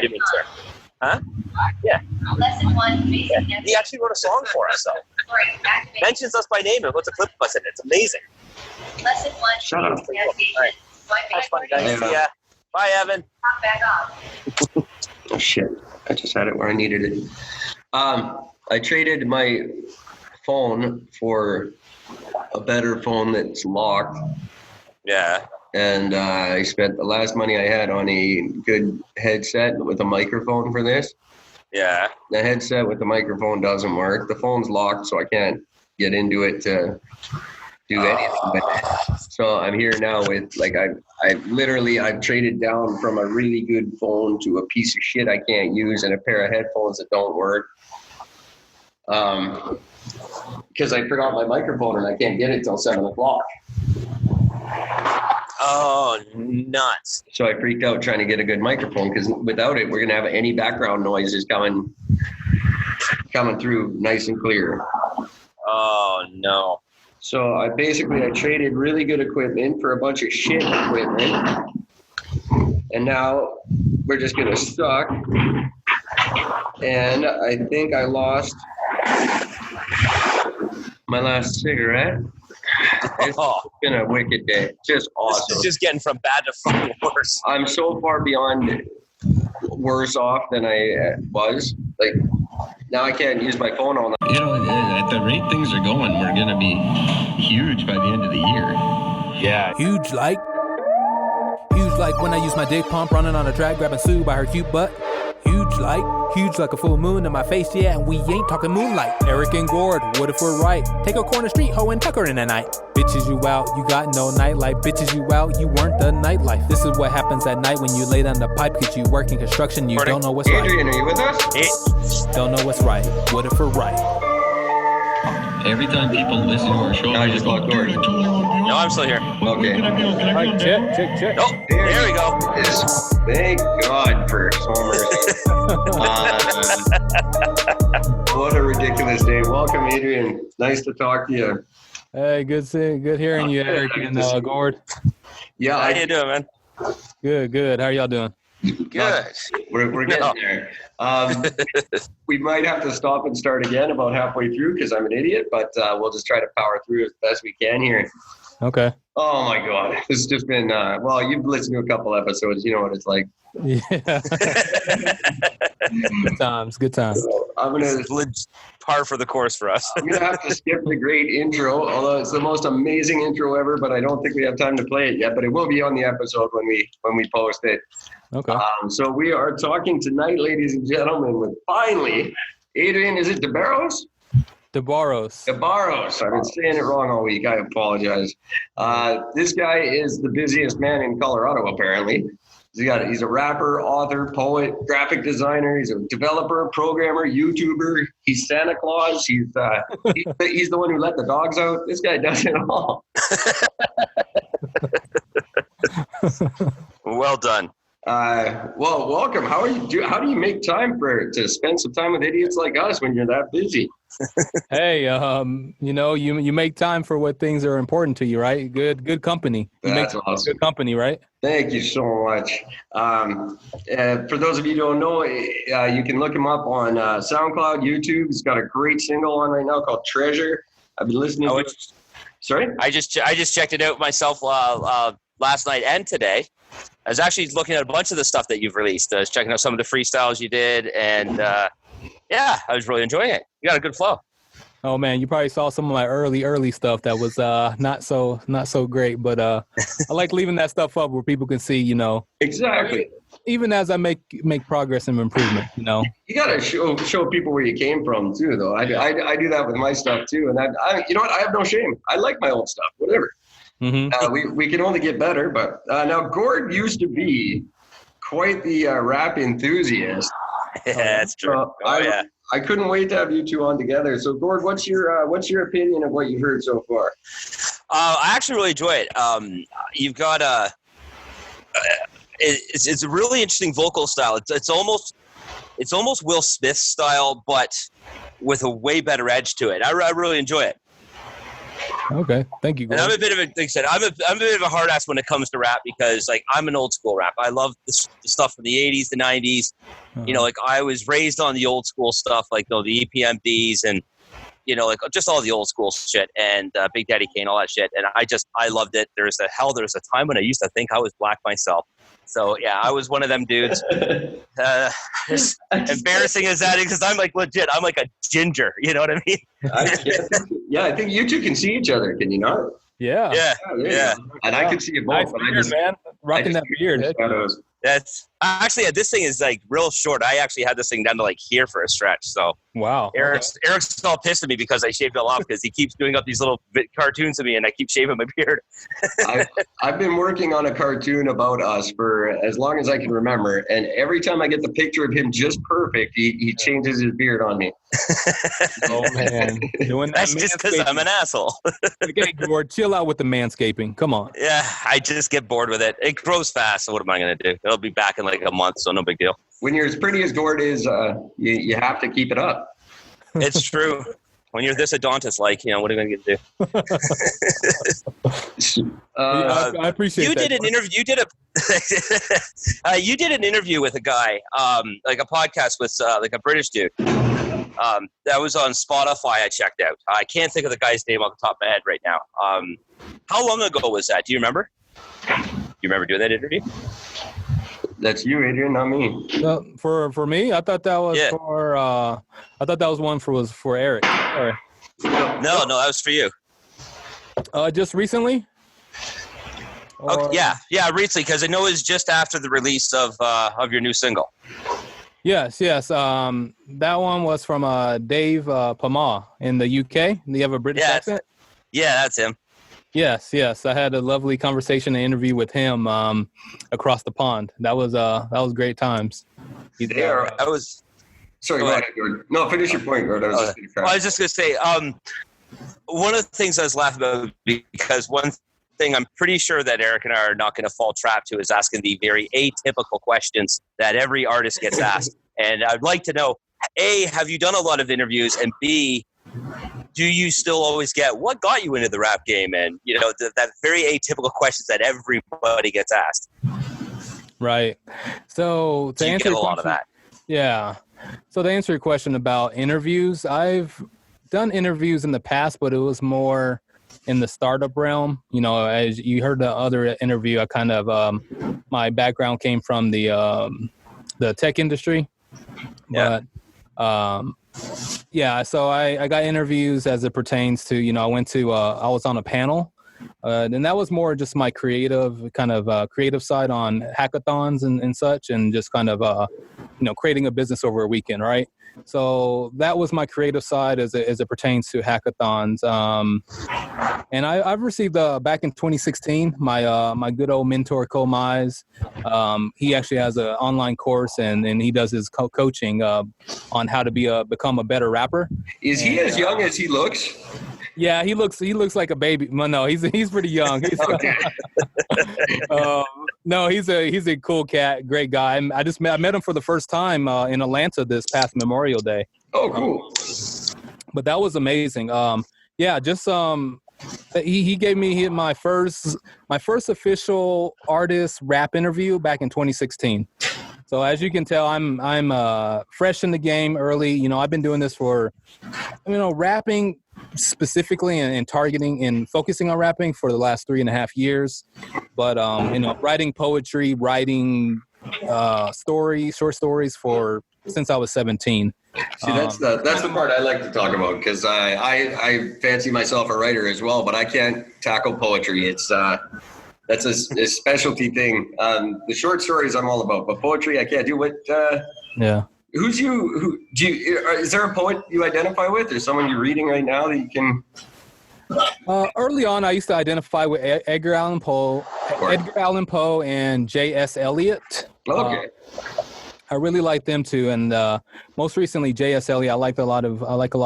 didn't mean to. Huh? Yeah. Lesson 1. Yeah. He actually wrote a song for us, though. Mentions us by name and puts a clip of us in it. It's amazing. Lesson 1. Shut up. All right. That's funny, guys. See ya. Bye, Evan. Back off. Oh, shit. I just had it where I needed it. I traded my phone for a better phone that's locked. Yeah. And I spent the last money I had on a good headset with a microphone for this. Yeah. The headset with the microphone doesn't work. The phone's locked, so I can't get into it to do anything with it. So I'm here now with, like, I've traded down from a really good phone to a piece of shit I can't use and a pair of headphones that don't work. Because I forgot my microphone and I can't get it till 7 o'clock. Oh, nuts. So I freaked out trying to get a good microphone because without it, we're going to have any background noises coming through nice and clear. Oh, no. So I traded really good equipment for a bunch of shit equipment. And now we're just going to suck. And I think I lost my last cigarette. It's been a wicked day. Just awesome. This is just getting from bad to fucking worse. I'm so far beyond worse off than I was. Like, now I can't use my phone all night. You know, at the rate things are going, we're going to be huge by the end of the year. Yeah. Huge like when I use my dick pump running on a track, grabbing Sue by her cute butt. Huge like a full moon in my face, yeah, and we ain't talking moonlight. Eric and Gord, what if we're right? Take a corner street, hoe and tucker in the night. Bitches you out, you got no nightlife. Bitches you out, you weren't the nightlife. This is what happens at night when you lay down the pipe, cause you work in construction, you don't know what's Adrian, right. are you with us? Don't know what's right. What if we're right? Every time people listen to our show, I they just go, locked doors. "Dude, I totally won't be on." No, I'm still here. Okay. Can I be on? Can I be on? Check. Oh, there we go. Thank God for Somers. What a ridiculous day. Welcome, Adrian. Nice to talk to you. Hey, good hearing you, Eric and Gord. Yeah, How you doing, man? Good. How are y'all doing? Good. We're getting there. We might have to stop and start again about halfway through because I'm an idiot, but we'll just try to power through as best we can here. Okay. Oh my God, it's just been well, you've listened to a couple episodes, you know what it's like. Yeah. Good times. So I'm gonna par for the course for us. I'm gonna have to skip the great intro, although it's the most amazing intro ever, but I don't think we have time to play it yet, but it will be on the episode when we post it. Okay. So we are talking tonight, ladies and gentlemen, with finally Adrian, is it Debarros? Debarros. I've been saying it wrong all week. I apologize. This guy is the busiest man in Colorado, apparently. He's a rapper, author, poet, graphic designer. He's a developer, programmer, YouTuber. He's Santa Claus. He's the one who let the dogs out. This guy does it all. Well done. Well, welcome. How do you make time to spend some time with idiots like us when you're that busy? Hey, you make time for what things are important to you, right? Good company. That's awesome. Good company, right? Thank you so much. For those of you who don't know, you can look him up on SoundCloud, YouTube. He's got a great single on right now called Treasure. I've been listening to it. Sorry? I just checked it out myself last night and today. I was actually looking at a bunch of the stuff that you've released. I was checking out some of the freestyles you did, and yeah, I was really enjoying it. You got a good flow. Oh man, you probably saw some of my early stuff that was not so great, but I like leaving that stuff up where people can see, Exactly. Even as I make progress and improvement, You got to show people where you came from too, though. I do that with my stuff too, and I you know what? I have no shame. I like my old stuff, whatever. Mm-hmm. We can only get better, but now Gord used to be quite the rap enthusiast. Yeah, that's true. I couldn't wait to have you two on together. So Gord, what's your opinion of what you've heard so far? I actually really enjoy it. You've got it's a really interesting vocal style. It's almost Will Smith style, but with a way better edge to it. I really enjoy it. Okay. Thank you, And I'm Gord. a bit of a, like I said, I'm a bit of a hard ass when it comes to rap because like I'm an old school rap. I love the stuff from the 80s, the 90s. You know, like I was raised on the old school stuff, like the EPMDs and like just all the old school shit and Big Daddy Kane, all that shit. And I loved it. There's a time when I used to think I was black myself. So yeah, I was one of them dudes. As embarrassing as that is, because I'm like legit. I'm like a ginger. You know what I mean? I think you two can see each other. Can you not? Yeah. Yeah. And I can see it both. Nice but I beard, just, man. Rocking that beard. shadows. That's actually this thing is like real short. I actually had this thing down to like here for a stretch. So Wow. Eric's all pissed at me because I shaved it all off because he keeps doing up these little cartoons of me and I keep shaving my beard. I've been working on a cartoon about us for as long as I can remember, and every time I get the picture of him just perfect, he changes his beard on me. Oh man, doing that. That's just because I'm an asshole. Okay, Gord, chill out with the manscaping. Come on. Yeah, I just get bored with it. It grows fast, so what am I going to do? It'll be back in like a month, so no big deal. When you're as pretty as Gord is, you have to keep it up. It's true. When you're this Adonis, like, what are you going to do? I appreciate you that. did an interview. You did an interview with a guy, like a podcast with like a British dude. That was on Spotify. I checked out. I can't think of the guy's name off the top of my head right now. How long ago was that? Do you remember? Do you remember doing that interview? That's you, Adrian, not me. For me, I thought that was for. I thought that was for Eric. Sorry. No, that was for you. Just recently. Okay, yeah, recently because I know it was just after the release of your new single. Yes. That one was from Dave Pama in the UK. Do you have a British accent? Yeah, that's him. Yes. I had a lovely conversation and interview with him across the pond. That was great times. Sorry, go ahead, Gord. No, finish your point, Gord. I was just going to say, one of the things I was laughing about because one thing I'm pretty sure that Eric and I are not going to fall trap to is asking the very atypical questions that every artist gets asked. And I'd like to know, A, have you done a lot of interviews? And B, do you still always get what got you into the rap game? And, that very atypical questions that everybody gets asked. Right. So to answer a lot of that. Yeah. So to answer your question about interviews, I've done interviews in the past, but it was more in the startup realm. As you heard the other interview, I kind of my background came from the tech industry. Yeah. But so I got interviews as it pertains to, I was on a panel. And that was more just my creative side on hackathons and such, and just kind of, creating a business over a weekend, right? So that was my creative side as it pertains to hackathons. And I've received back in 2016, my good old mentor, Cole Mize. He actually has an online course and he does his coaching on how to become a better rapper. Is he as young as he looks? Yeah, he looks like a baby. Well, no, he's pretty young. Okay. No, he's a cool cat, great guy. I met him for the first time in Atlanta this past Memorial Day. Oh, cool. But that was amazing. He gave me my first official artist rap interview back in 2016. So as you can tell, I'm fresh in the game early. I've been doing this for, rapping specifically and targeting and focusing on rapping for the last 3.5 years. But, writing poetry, writing short stories since I was 17. See, that's the part I like to talk about because I fancy myself a writer as well, but I can't tackle poetry. It's that's a specialty thing. The short stories I'm all about, but poetry I can't do. What? Yeah. Is there a poet you identify with, or someone you're reading right now that you can? Early on, I used to identify with Edgar Allan Poe, and J.S. Eliot. Okay. I really like them too, and most recently J.S. Eliot. I like a lot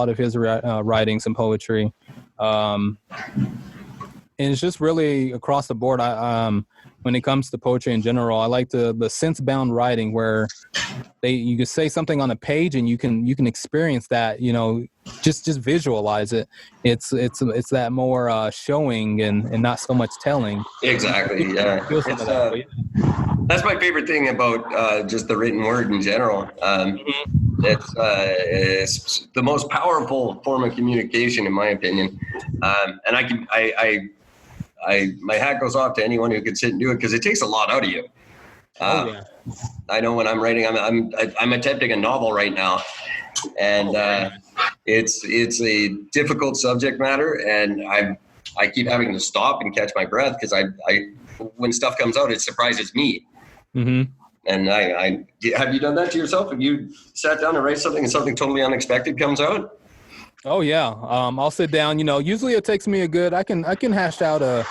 of his writings and poetry. And it's just really across the board. When it comes to poetry in general, I like the sense-bound writing where you can say something on a page and you can experience that, just visualize it. It's that more showing and not so much telling. Exactly. Yeah. Feel some of that, but yeah. That's my favorite thing about just the written word in general. It's the most powerful form of communication, in my opinion. And my hat goes off to anyone who could sit and do it, because it takes a lot out of you. Yeah. I know when I'm writing, I'm attempting a novel right now, and it's a difficult subject matter, and I keep having to stop and catch my breath, because when stuff comes out, it surprises me. Mm-hmm. And have you done that to yourself? Have you sat down and write something and something totally unexpected comes out? Oh yeah. I'll sit down, usually it takes me I can hash out a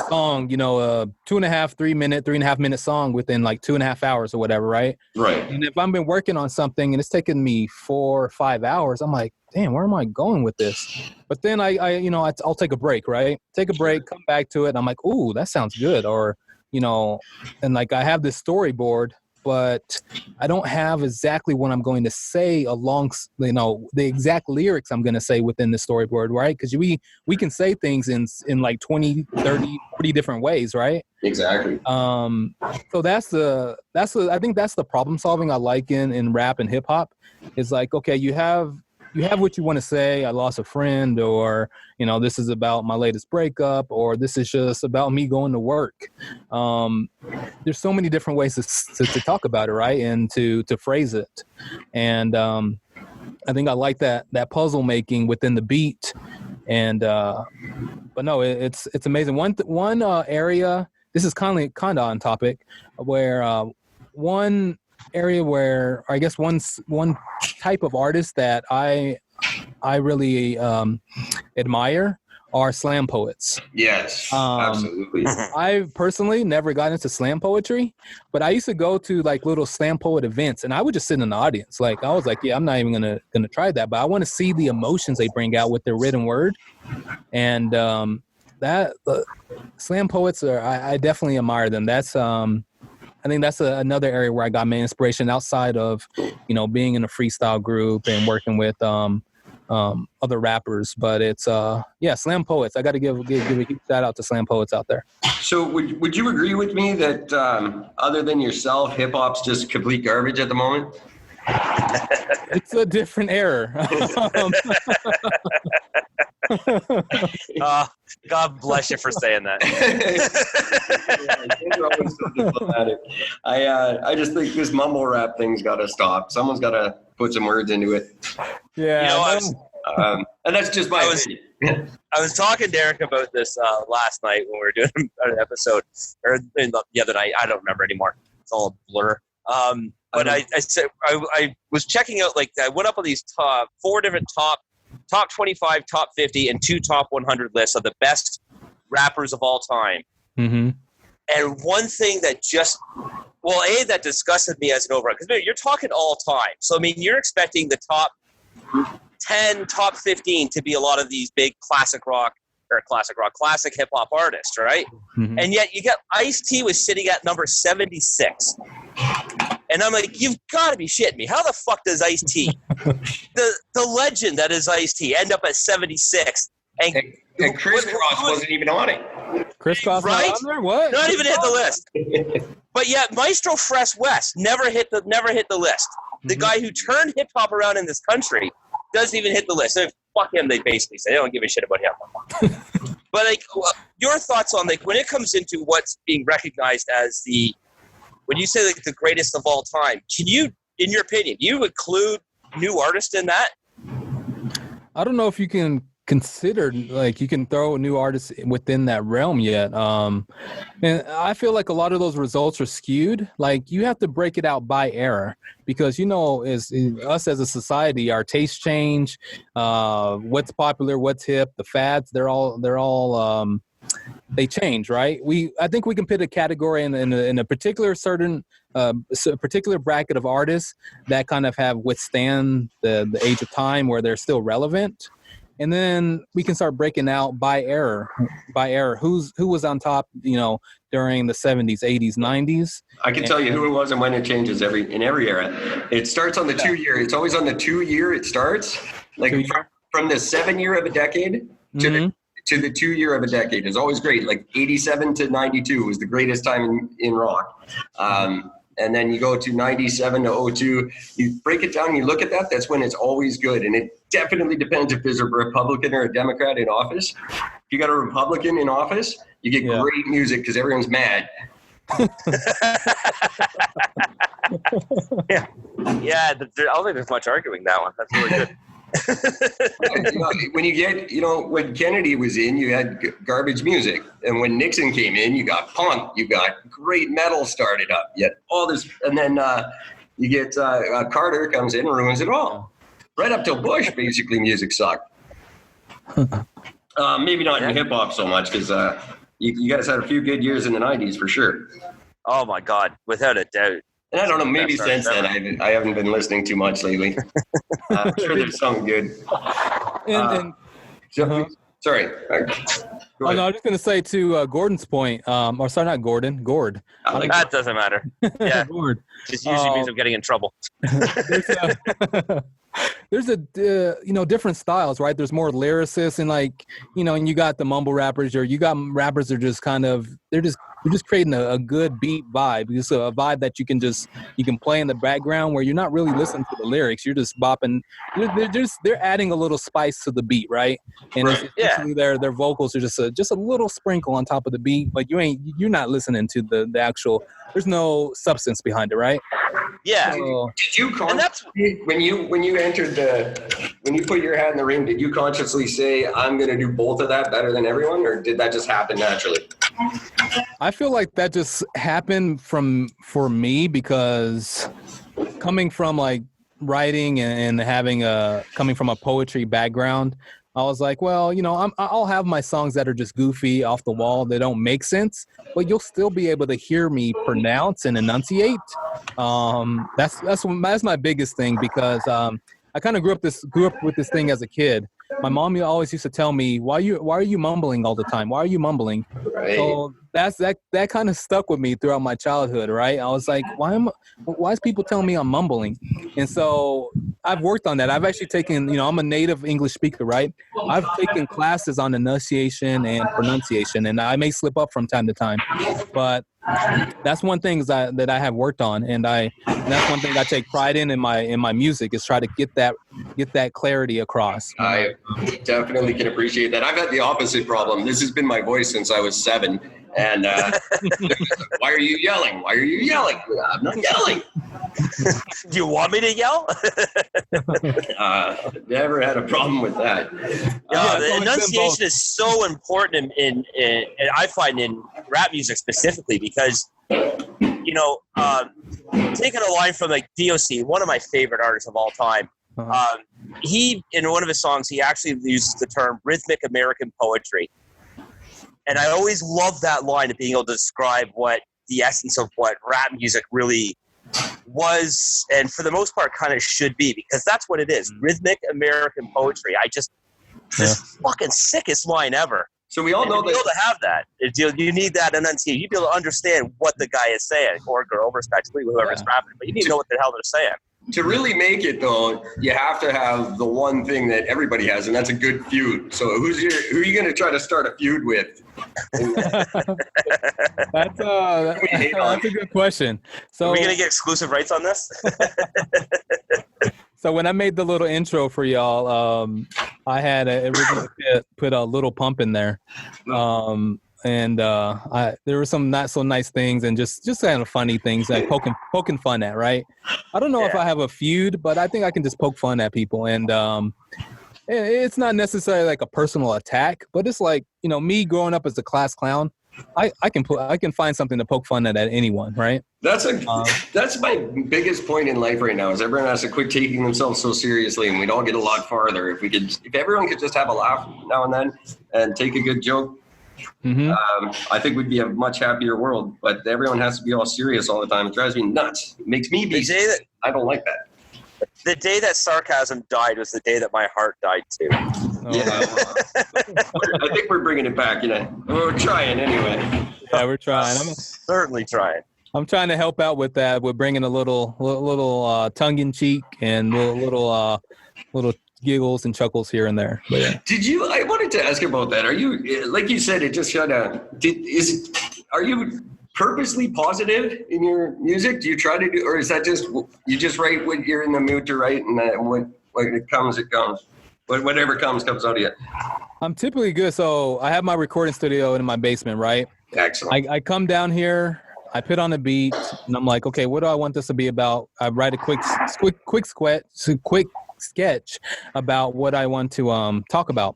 song, a 3.5 minute song within like 2.5 hours or whatever. Right. Right. And if I've been working on something and it's taken me 4 or 5 hours, I'm like, damn, where am I going with this? But then I'll take a break, right? Take a break, come back to it. And I'm like, ooh, that sounds good. Or, and like I have this storyboard, but I don't have exactly what I'm going to say along, the exact lyrics I'm going to say within the storyboard, right? Because we can say things in like 20, 30, 40 different ways, right? Exactly. So I think that's the problem solving I like in rap and hip hop. Is like, okay, you have what you want to say. I lost a friend, or this is about my latest breakup, or this is just about me going to work. There's so many different ways to talk about it, right? And to phrase it. And I think I like that puzzle making within the beat. And but no, it's amazing. One area. This is kind of on topic, where one area where, I guess, one type of artist that I really admire are slam poets. Yes, absolutely. I've personally never got into slam poetry, but I used to go to like little slam poet events, and I would just sit in the audience. Like I was like, yeah, I'm not even gonna try that, but I want to see the emotions they bring out with their written word. And slam poets I definitely admire them. That's I think that's another area where I got my inspiration outside of, being in a freestyle group and working with other rappers. But it's slam poets. I got to give a huge shout out to slam poets out there. So would you agree with me that other than yourself, hip hop's just complete garbage at the moment? It's a different era. God bless you for saying that. I just think this mumble rap thing's got to stop. Someone's got to put some words into it. Yeah. And that's just my opinion. I was talking to Derek about this last night when we were doing an episode, or the other night. I don't remember anymore. It's all a blur. But I said I was checking out, like, I went up on these four different top 25, top 50, and 2 top 100 lists of the best rappers of all time. Mm-hmm. And one thing that that disgusted me as an overall, because you're talking all time. So, I mean, you're expecting the top 10, top 15 to be a lot of these big classic hip hop artists, right? Mm-hmm. And yet you get Ice-T was sitting at number 76. And I'm like, you've got to be shitting me. How the fuck does Ice-T, the legend that is Ice-T, end up at 76? And Criss Cross wasn't even on it. Criss Cross, right? Not on there? What? Not even hit the list. But yet Maestro Fresh West never hit the list. The guy who turned hip hop around in this country doesn't even hit the list. So fuck him, they basically say. They don't give a shit about him. But like, your thoughts on, like, when it comes into what's being recognized as when you say like the greatest of all time, can you, in your opinion, you include new artists in that? I don't know if you can consider, like, you can throw new artists within that realm yet. And I feel like a lot of those results are skewed. Like, you have to break it out by era, because as us as a society, our tastes change. What's popular, what's hip, the fads, they're all they change, right? I think we can put a category in a particular particular bracket of artists that kind of have withstand the age of time, where they're still relevant. And then we can start breaking out by era, who was on top, during the 70s, 80s, 90s. I can tell you who it was and when it changes in every era. It starts on the 2 year. It's always on the 2 year it starts. Like from the 7 year of a decade to the 2 year of a decade is always great. Like 87 to 92 was the greatest time in rock. And then you go to 97 to 02, you break it down and you look at that, that's when it's always good. And it definitely depends if there's a Republican or a Democrat in office. If you got a Republican in office, you get great music because everyone's mad. Yeah, I don't think there's much arguing that one. That's really good. When you get, when Kennedy was in, you had garbage music. And when Nixon came in, you got punk, you got great metal started up. You had all this, and then you get Carter comes in and ruins it all. Right up till Bush, basically, music sucked. Maybe not in hip hop so much, because you guys had a few good years in the 90s for sure. Oh my God, without a doubt. And I don't know, maybe since then I haven't been listening too much lately. I'm sure there's something good. Sorry. No, I was just going to say to Gordon's point, or sorry, not Gordon, Gord. That doesn't matter. Yeah, Gord. Just usually means I'm getting in trouble. There's different styles, right? There's more lyricists and and you got the mumble rappers, or you got rappers that are just kind of, they're just creating a good beat vibe. It's a vibe that you can play in the background where you're not really listening to the lyrics. You're just bopping. They're adding a little spice to the beat, right? And essentially their vocals are just a little sprinkle on top of the beat, but you're not listening to the actual. There's no substance behind it, right? Yeah. So, did you consciously, when you entered when you put your hat in the ring, did you consciously say, I'm going to do both of that better than everyone, or did that just happen naturally? I feel like that just happened for me, because coming from like writing and having coming from a poetry background, I was like, well, I'll have my songs that are just goofy, off the wall, they don't make sense, but you'll still be able to hear me pronounce and enunciate. That's my biggest thing, because I kind of grew up with this thing as a kid. My mom always used to tell me, why are you mumbling all the time? Why are you mumbling? Right. So that kind of stuck with me throughout my childhood, right? I was like, why is people telling me I'm mumbling? And so I've worked on that. I've actually taken, I'm a native English speaker, right? I've taken classes on enunciation and pronunciation, and I may slip up from time to time, but that's one thing that I have worked on, and that's one thing I take pride in my music, is try to get that clarity across. I definitely can appreciate that. I've had the opposite problem. This has been my voice since I was 7. And why are you yelling? Why are you yelling? I'm not yelling. Do you want me to yell? Never had a problem with that. The enunciation is so important in I find in rap music specifically, because taking a line from like DOC, one of my favorite artists of all time. He, in one of his songs, he actually uses the term rhythmic American poetry. And I always love that line of being able to describe what the essence of what rap music really was, and for the most part kind of should be, because that's what it is. Rhythmic American poetry. This fucking sickest line ever. So we all know that. To be able to have that, you need that enunciation. You be able to understand what the guy is saying, or girl, respectively, whoever's rapping, but you need to know what the hell they're saying. To really make it, though, you have to have the one thing that everybody has, and that's a good feud. So who are you going to try to start a feud with? That's a good question. So are we going to get exclusive rights on this? So when I made the little intro for y'all, I had originally put a little pump in there. And there were some not so nice things and just kind of funny things, like poking fun at, right? I don't know if I have a feud, but I think I can just poke fun at people. And it's not necessarily like a personal attack, but it's like, me growing up as a class clown, I can find something to poke fun at anyone, right? That's my biggest point in life right now, is everyone has to quit taking themselves so seriously, and we'd all get a lot farther if everyone could just have a laugh now and then and take a good joke. Mm-hmm. I think we'd be a much happier world, but everyone has to be all serious all the time. It drives me nuts. It makes me be. I don't like that. The day that sarcasm died was the day that my heart died too. Yeah, I think we're bringing it back. We're trying anyway. Yeah, we're trying. I'm certainly trying. I'm trying to help out with that. We're bringing a little tongue in cheek and little giggles and chuckles here and there. But yeah. I wanted to ask about that. Are you, like you said, it just shut down. Are you purposely positive in your music? Do you try to do, or is that just, you just write what you're in the mood to write, and when it comes, it comes? Whatever comes out of you. I'm typically good. So I have my recording studio in my basement, right? Excellent. I come down here, I put on a beat, and I'm like, okay, what do I want this to be about? I write a quick sketch about what I want to talk about.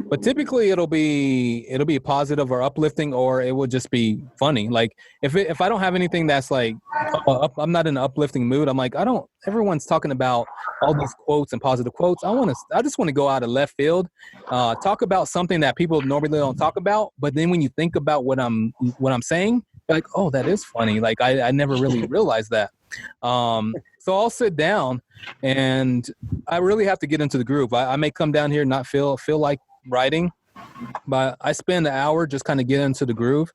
But typically it'll be positive or uplifting, or it will just be funny. Like if I don't have anything that's like I'm not in an uplifting mood, I'm like, everyone's talking about all these quotes and positive quotes. I just want to go out of left field, talk about something that people normally don't talk about, but then when you think about what I'm saying, you're like, oh, that is funny. Like I never really realized that. So I'll sit down and I really have to get into the groove. I may come down here and not feel like writing, but I spend an hour just kind of get into the groove.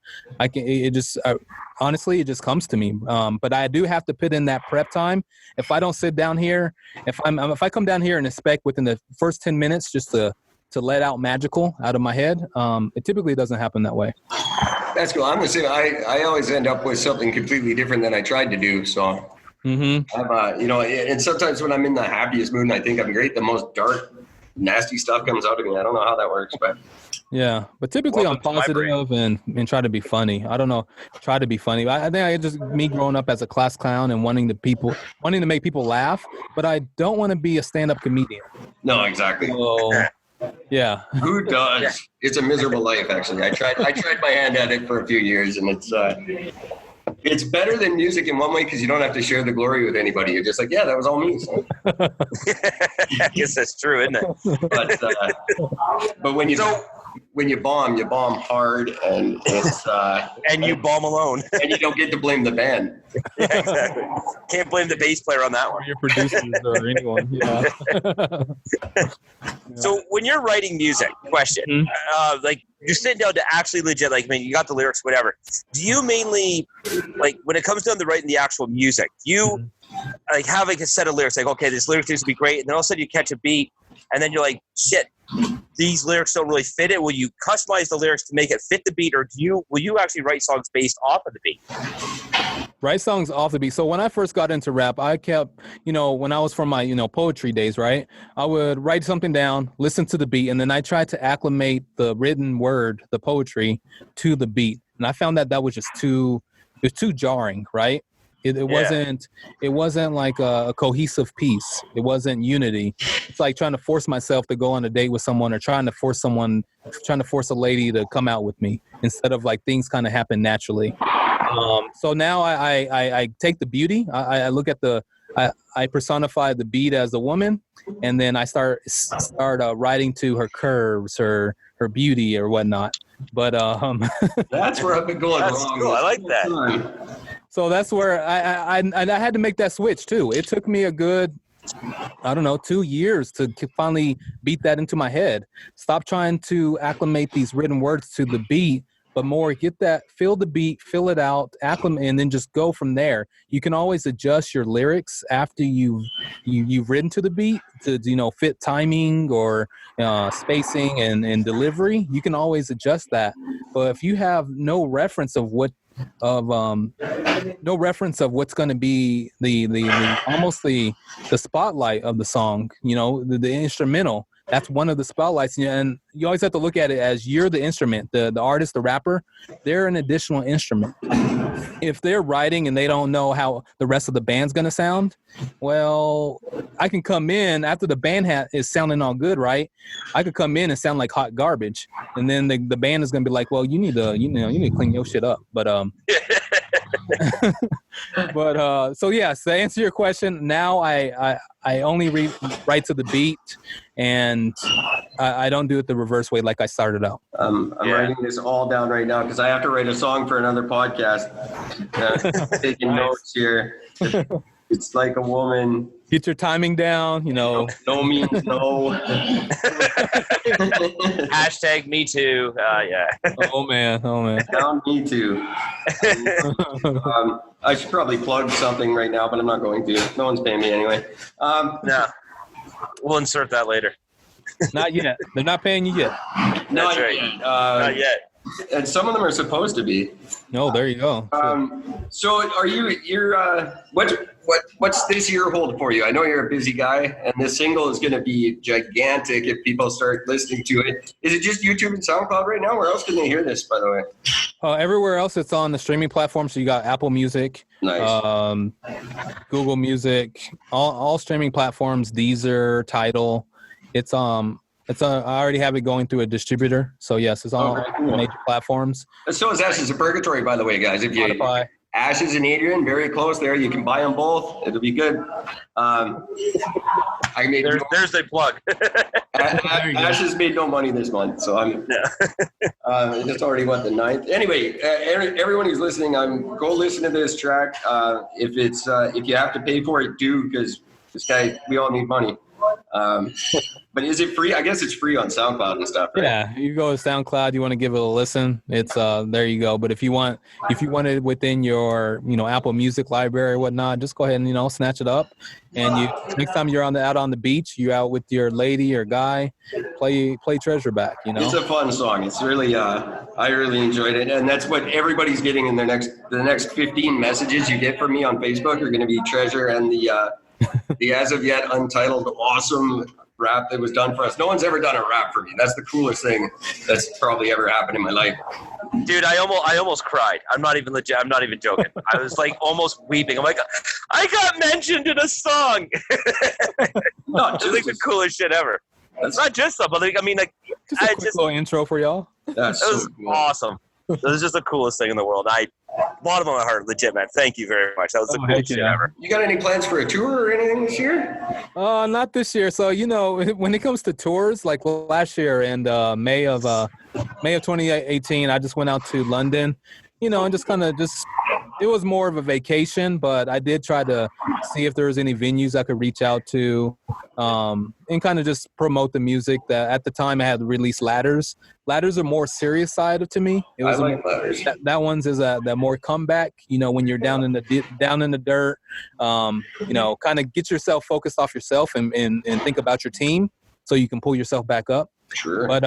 Honestly, it just comes to me. But I do have to put in that prep time. If I don't sit down here, if I come down here and expect within the first 10 minutes just to let out magical out of my head, it typically doesn't happen that way. That's cool. I'm gonna say I always end up with something completely different than I tried to do. So, and sometimes when I'm in the happiest mood and I think I'm great, the most dark, nasty stuff comes out of me. I don't know how that works, but yeah. But typically I'm positive and try to be funny. I don't know, try to be funny. I think it's just me growing up as a class clown and wanting to make people laugh, but I don't want to be a stand-up comedian. No, exactly. So, yeah. Who does? Yeah. It's a miserable life, actually. I tried my hand at it for a few years, and it's better than music in one way because you don't have to share the glory with anybody. You're just like, yeah, that was all me. So. I guess that's true, isn't it? But when you bomb hard, and it's and you bomb alone, and you don't get to blame the band. Yeah, exactly. Can't blame the bass player on that one. Or your producers or anyone. Yeah. So when you're writing music, question, like you're sitting down to actually legit, like, I mean, you got the lyrics, whatever. Do you mainly, like, when it comes down to writing the actual music, do you like have like a set of lyrics, like, okay, this lyric needs to be great, and then all of a sudden you catch a beat, and then you're like, shit, these lyrics don't really fit it. Will you customize the lyrics to make it fit the beat, or will you actually write songs based off of the beat? Write songs off the beat. So when I first got into rap, I kept, when I was from my, poetry days, right? I would write something down, listen to the beat, and then I tried to acclimate the written word, the poetry, to the beat. And I found that was just too jarring, right? It wasn't like a cohesive piece. It wasn't unity. It's like trying to force myself to go on a date with someone, or trying to force a lady to come out with me, instead of like things kind of happen naturally. So now I take the beauty. I look at I personify the beat as a woman, and then I start writing to her curves, her beauty, or whatnot. But that's where I've been going wrong. Cool. I like that. So that's where I had to make that switch too. It took me a good, 2 years to finally beat that into my head. Stop trying to acclimate these written words to the beat, but more feel the beat, fill it out, acclimate, and then just go from there. You can always adjust your lyrics after you've written to the beat to fit timing or spacing and delivery. You can always adjust that. But if you have no reference of what's going to be the spotlight of the song, the instrumental. That's one of the spotlights, and you always have to look at it as you're the instrument, the artist, the rapper. They're an additional instrument. If they're writing and they don't know how the rest of the band's gonna sound, well, I can come in after the band is sounding all good, right? I could come in and sound like hot garbage, and then the band is gonna be like, well, you need to clean your shit up. But so yes, to answer your question, now I only write to the beat, and I don't do it the reverse way like I started out. I'm writing this all down right now because I have to write a song for another podcast. Taking notes here. It's like a woman. Get your timing down, No means no. Hashtag me too. Yeah. Oh man. Down me too. I should probably plug something right now, but I'm not going to. No one's paying me anyway. No. We'll insert that later. Not yet. They're not paying you yet. Not right. yet. Not yet. And some of them are supposed to be. No, there you go. So are you're what's this year hold for you? I know you're a busy guy, and this single is going to be gigantic if people start listening to it. Is it just YouTube and SoundCloud right now? Where else can they hear this, by the way? Everywhere else, it's on the streaming platform. So you got Apple Music, Nice. Google Music, all streaming platforms, Deezer, Tidal. I already have it going through a distributor. So yes, it's on all major platforms. So is Ashes of Purgatory, by the way, guys. If you Spotify. Ashes and Adrian, very close there. You can buy them both. It'll be good. There's the plug. Ashes made no money this month, so I'm just already went the 9th. Anyway, everyone who's listening, go listen to this track. If you have to pay for it, do, because this guy, we all need money. But is it free? I guess it's free on SoundCloud and stuff, right? Yeah, you go to SoundCloud, you want to give it a listen, it's there you go. But if you want it within your Apple Music library or whatnot, just go ahead and snatch it up. And next time you're out on the beach, you're out with your lady or guy, play Treasure Back. It's a fun song. It's really I really enjoyed it, and that's what everybody's getting in the next 15 messages you get from me on Facebook are going to be Treasure and the as of yet untitled awesome rap that was done for us. No one's ever done a rap for me. That's the coolest thing that's probably ever happened in my life. Dude, I almost cried. I'm not even legit. I'm not even joking. I was like almost weeping. I'm like, I got mentioned in a song. Not It's like the coolest shit ever. It's not just that, but Just a quick little intro for y'all. That's It was so cool. awesome. It was just the coolest thing in the world. Bottom of my heart, legit, man. Thank you very much. That was the coolest shit ever. You got any plans for a tour or anything this year? Not this year. So when it comes to tours, like last year in May of 2018, I just went out to London, and just it was more of a vacation, but I did try to see if there was any venues I could reach out to, and kind of just promote the music. That at the time I had released Ladders. Ladders are more serious side to me. It was I like Ladders. That one's is that more comeback. When you're down in the dirt, kind of get yourself focused off yourself and think about your team so you can pull yourself back up. Sure. But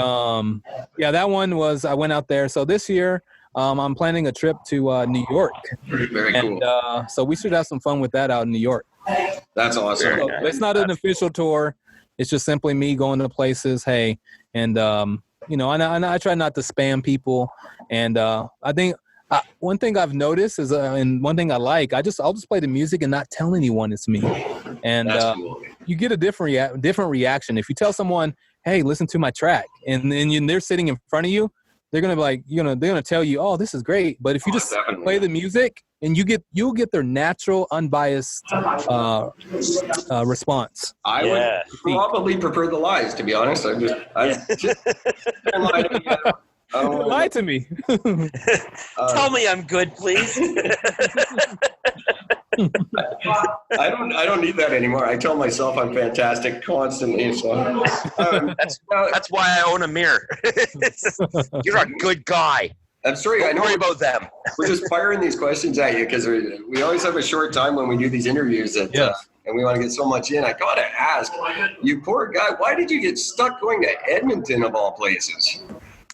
that one was I went out there. So this year. I'm planning a trip to New York. Very cool. And so we should have some fun with that out in New York. That's awesome. So it's not an official tour. It's just simply me going to places. Hey, and and I try not to spam people. And I think one thing I've noticed is, and one thing I like, I'll just play the music and not tell anyone it's me. And cool. You get a different reaction if you tell someone, hey, listen to my track, and then they're sitting in front of you. They're gonna be like, they're gonna tell you, oh, this is great. But if you just play the music, and you'll get their natural, unbiased response. I would probably prefer the lies, to be honest. Lie to me. Lie to me. Tell me I'm good, please. I don't need that anymore. I tell myself I'm fantastic constantly. So that's why I own a mirror. You're a good guy. I'm sorry. Don't I know worry about them. We're just firing these questions at you because we always have a short time when we do these interviews, and we want to get so much in. I gotta ask you, poor guy, why did you get stuck going to Edmonton of all places?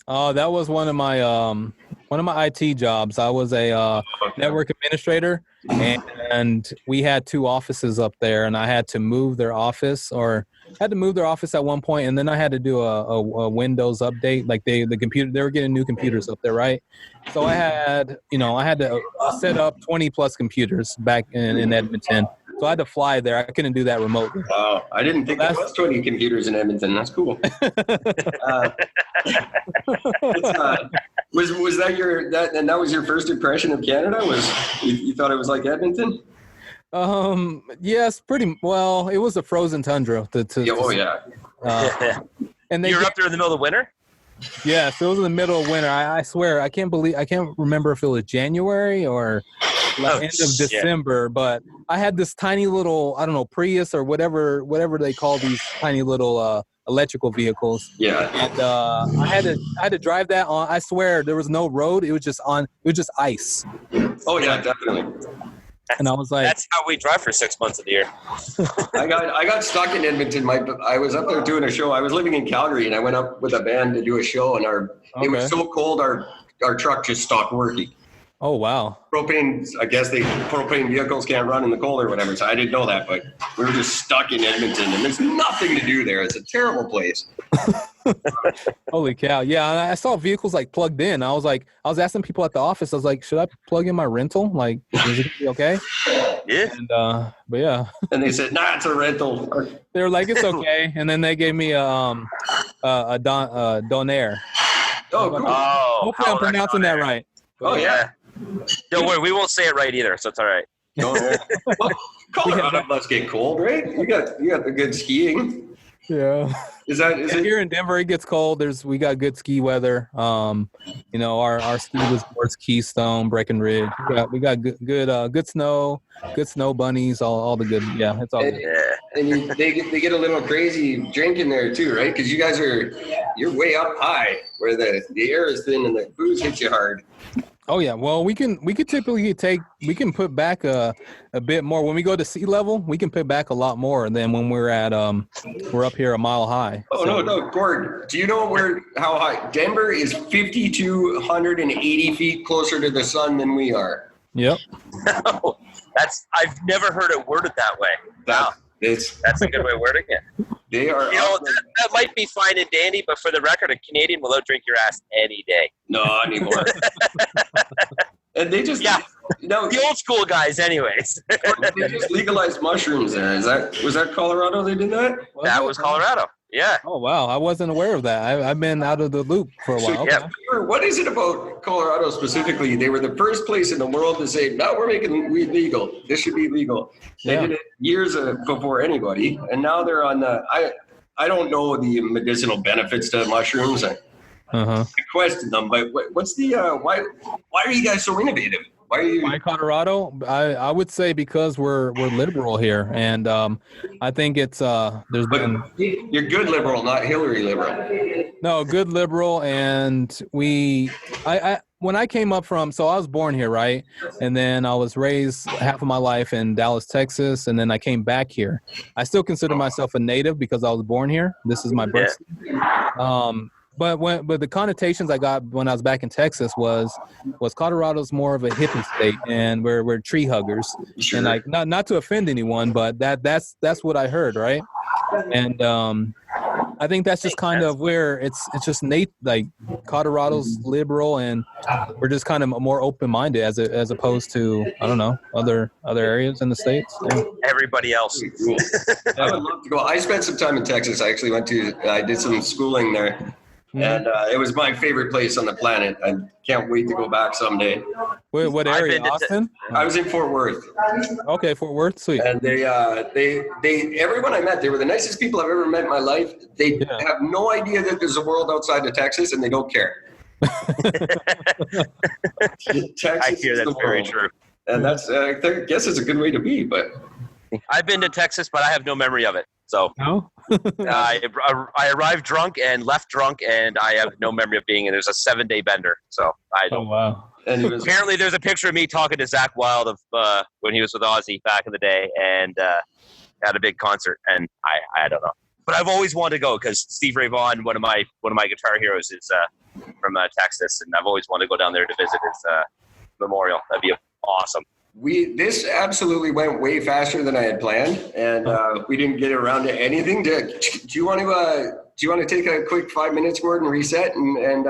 Oh, that was one of my IT jobs. I was a network administrator, and we had 2 offices up there, and I had to move their office at one point, and then I had to do a Windows update. Like they were getting new computers up there, right? So I had to set up 20 plus computers back in Edmonton. So I had to fly there. I couldn't do that remotely. Wow, I didn't think there was 20 computers in Edmonton. That's cool. Was that was your first impression of Canada? You thought it was like Edmonton? Yes, pretty well. It was a frozen tundra. And You're up there in the middle of the winter? Yeah, so it was in the middle of winter. I swear, I can't remember if it was January or end of December, but I had this tiny little, I don't know, Prius or whatever they call these tiny little electrical vehicles. Yeah. And I had to drive that on. I swear there was no road. It was just ice. Oh yeah, definitely. And I was like, That's how we drive for 6 months of the year. I got stuck in Edmonton. I was up there doing a show. I was living in Calgary, and I went up with a band to do a show, and it was so cold our truck just stopped working. oh, wow. Propane vehicles can't run in the cold or whatever. So I didn't know that, but we were just stuck in Edmonton, and there's nothing to do there. It's a terrible place. Holy cow. Yeah, I saw vehicles like plugged in. I was asking people at the office, I was like, should I plug in my rental? Like, is it gonna be okay? Yeah. And but yeah. And they said, nah, it's a rental. They were like, it's okay. And then they gave me a Donair. Oh, cool. Oh, Hopefully I'm pronouncing that right. Oh, yeah. Don't worry, we won't say it right either, so it's all right. Well, Colorado must get cold, right? You got the good skiing. Yeah. Is it Here in Denver? It gets cold. We got good ski weather. Our ski resorts, Keystone, Breckenridge. We got good snow, bunnies, all the good. Yeah, it's all good. And they get a little crazy drinking there too, right? Because you guys you're way up high where the air is thin and the booze hits you hard. Oh yeah, well we can typically put back a bit more when we go to sea level. We can put back a lot more than when we're up here a mile high. Oh so. No, Gord, do you know how high Denver is? 5,280 feet closer to the sun than we are. Yep. I've never heard it worded that way. Wow. That's a good way of wording it. They are. That might be fine and dandy, but for the record, a Canadian will outdrink your ass any day. No, anymore. And they just the old school guys, anyways. They just legalized mushrooms there. Was that Colorado? They did that. That was Colorado. Yeah. Oh wow, I wasn't aware of that. I've been out of the loop for a while. Yeah. What is it about Colorado specifically? They were the first place in the world to say, "No, we're making weed legal. This should be legal." They did it years before anybody, and now they're on the. I don't know the medicinal benefits to mushrooms. I question them, but what's the why are you guys so innovative? Why Colorado? I would say because we're liberal here, and I think it's there's been. You're good liberal, not Hillary liberal. No, good liberal, and when I came up so I was born here, right, and then I was raised half of my life in Dallas, Texas, and then I came back here. I still consider myself a native because I was born here. This is my birth. But the connotations I got when I was back in Texas was Colorado's more of a hippie state, and we're tree huggers. Sure. And like not to offend anyone, but that's what I heard, right? And I think that's just kind of where it's just like Colorado's liberal, and we're just kind of more open minded as opposed to I don't know other areas in the States. Yeah. Everybody else. I would love to go. I spent some time in Texas. I actually I did some schooling there. And it was my favorite place on the planet. I can't wait to go back someday. Wait, what area? Austin? I was in Fort Worth. Okay, Fort Worth, sweet. And they everyone I met, they were the nicest people I've ever met in my life. They have no idea that there's a world outside of Texas, and they don't care. Texas I hear that's very true. And that's I guess it's a good way to be, but. I've been to Texas, but I have no memory of it. So no? I arrived drunk and left drunk, and I have no memory of being in. There's a 7-day bender, so I don't. Oh wow! And apparently, there's a picture of me talking to Zach Wilde of when he was with Ozzy back in the day, and at a big concert. And I don't know, but I've always wanted to go because Steve Ray Vaughan, one of my guitar heroes, is from Texas, and I've always wanted to go down there to visit his memorial. That'd be awesome. This absolutely went way faster than I had planned, and we didn't get around to anything. Do you want to take a quick 5 minutes, Gordon, and reset and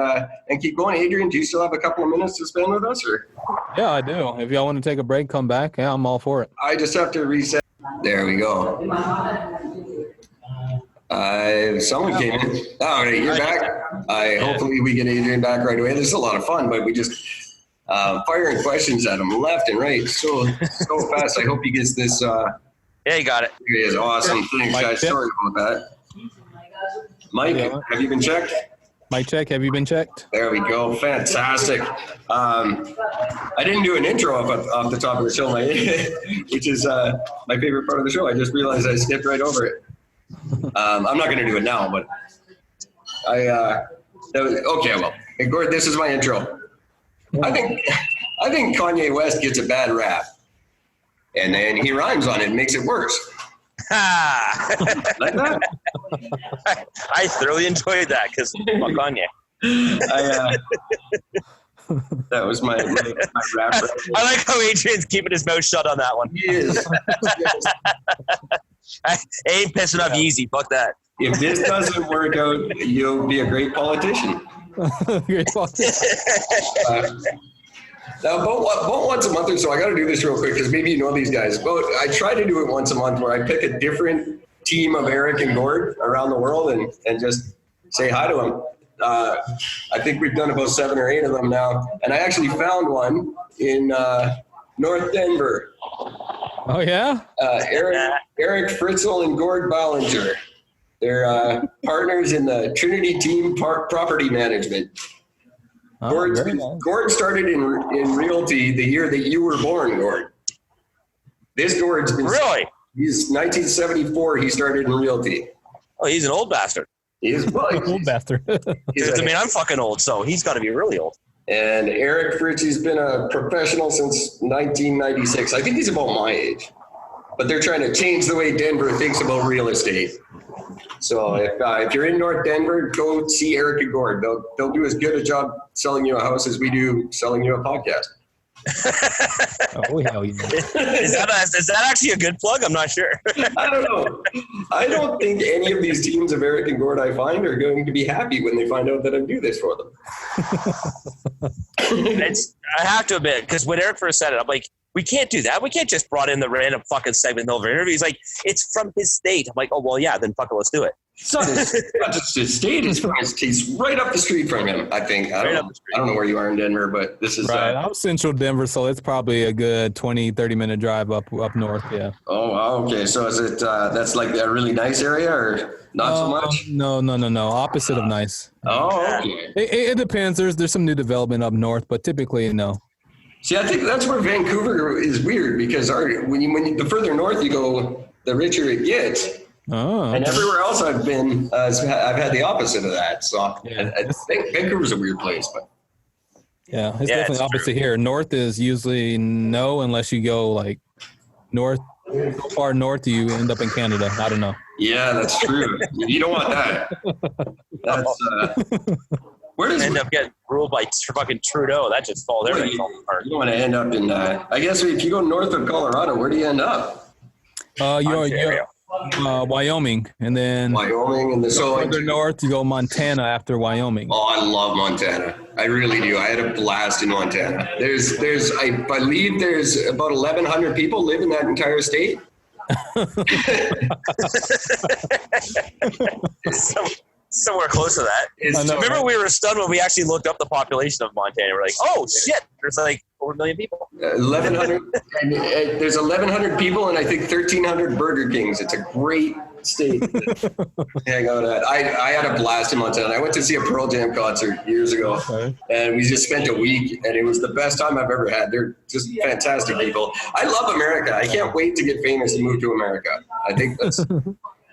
keep going? Adrian, do you still have a couple of minutes to spend with us, or? Yeah, I do. If y'all want to take a break, come back. Yeah, I'm all for it. I just have to reset. There we go. Someone came in. All right, you're back. Hopefully we get Adrian back right away. This is a lot of fun, but we just. Firing questions at him left and right so fast. I hope he gets this. Yeah, he got it. He is awesome. Thanks, guys. Sorry about that. Mike, have you been checked? Mic check. Have you been checked? There we go. Fantastic. I didn't do an intro off the top of the show, which is my favorite part of the show. I just realized I skipped right over it. I'm not going to do it now, but okay. Well, hey, Gord, this is my intro. I think Kanye West gets a bad rap. And then he rhymes on it and makes it worse. Ha! Like that. I thoroughly enjoyed that because fuck on you. That was my rap. I like how Adrian's keeping his mouth shut on that one. He is. I ain't pissing off Yeezy. Fuck that. If this doesn't work out, you'll be a great politician. Great politician. Now, about once a month or so, I got to do this real quick because maybe you know these guys. I try to do it once a month where I pick a different team of Eric and Gord around the world and just say hi to them. I think we've done about 7 or 8 of them now. And I actually found one in North Denver. Oh, yeah? Eric Fritzl and Gord Ballinger. They're partners in the Trinity Team Property Management. Oh, Gord started in realty the year that you were born, Gord. This Gord's been... Really? He's 1974, he started in realty. Oh, he's an old bastard. He's old bastard. I'm fucking old, so he's got to be really old. And Eric Fritzy's been a professional since 1996. I think he's about my age. But they're trying to change the way Denver thinks about real estate. So if you're in North Denver, go see Eric and Gord. They'll do as good a job selling you a house as we do selling you a podcast. Oh, hell yeah. Is that actually a good plug? I'm not sure. I don't know. I don't think any of these teams of Eric and Gord I find are going to be happy when they find out that I do this for them. I have to admit, because when Eric first said it, I'm like, we can't do that. We can't just brought in the random fucking segment in the middle of an interview. He's like, it's from his state. I'm like, oh, well, yeah, then fuck it, let's do it. It's not just his state. He's right up the street from him, I think. I don't know where you are in Denver, but this is... Right, I'm central Denver, so it's probably a good 20, 30-minute drive up north, yeah. Oh, okay. So is it, that's like a really nice area or not so much? No. Opposite of nice. Oh, okay. It depends. There's some new development up north, but typically, no. See, I think that's where Vancouver is weird because when you the further north you go, the richer it gets. Oh, okay. And everywhere else I've been, I've had the opposite of that. So yeah. I think Vancouver's a weird place, but yeah, it's definitely opposite here. North is usually no, unless you go like north, so far north you end up in Canada. I don't know. Yeah, that's true. You don't want that. That's where does end up getting ruled by fucking Trudeau? That just falls everything apart. You don't want to end up in. I guess if you go north of Colorado, where do you end up? You're Wyoming, and then Wyoming, and further north you go Montana after Wyoming. Oh, I love Montana. I really do. I had a blast in Montana. I believe there's about 1,100 people live in that entire state. Somewhere close to that. Remember, we were stunned when we actually looked up the population of Montana. We're like, oh shit, there's like over 1 million people. 1,100. And there's 1,100 people, and I think 1,300 Burger Kings. It's a great state. Hang out at. I had a blast in Montana. I went to see a Pearl Jam concert years ago, and we just spent a week, and it was the best time I've ever had. They're just fantastic people. I love America. I can't wait to get famous and move to America. I think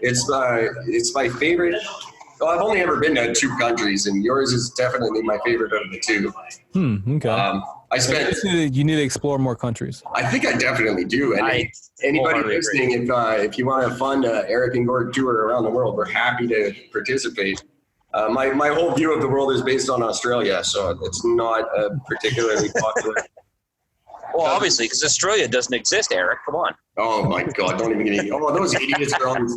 it's my favorite. Well, I've only ever been to 2 countries, and yours is definitely my favorite of the 2. Okay. You need to explore more countries. I think I definitely do. And anybody listening, if you want to fund an Eric and Gord tour around the world, we're happy to participate. My whole view of the world is based on Australia, so it's not particularly popular. Well, obviously, because Australia doesn't exist, Eric. Come on. Oh, my God. Don't even get me. Oh, those idiots are on...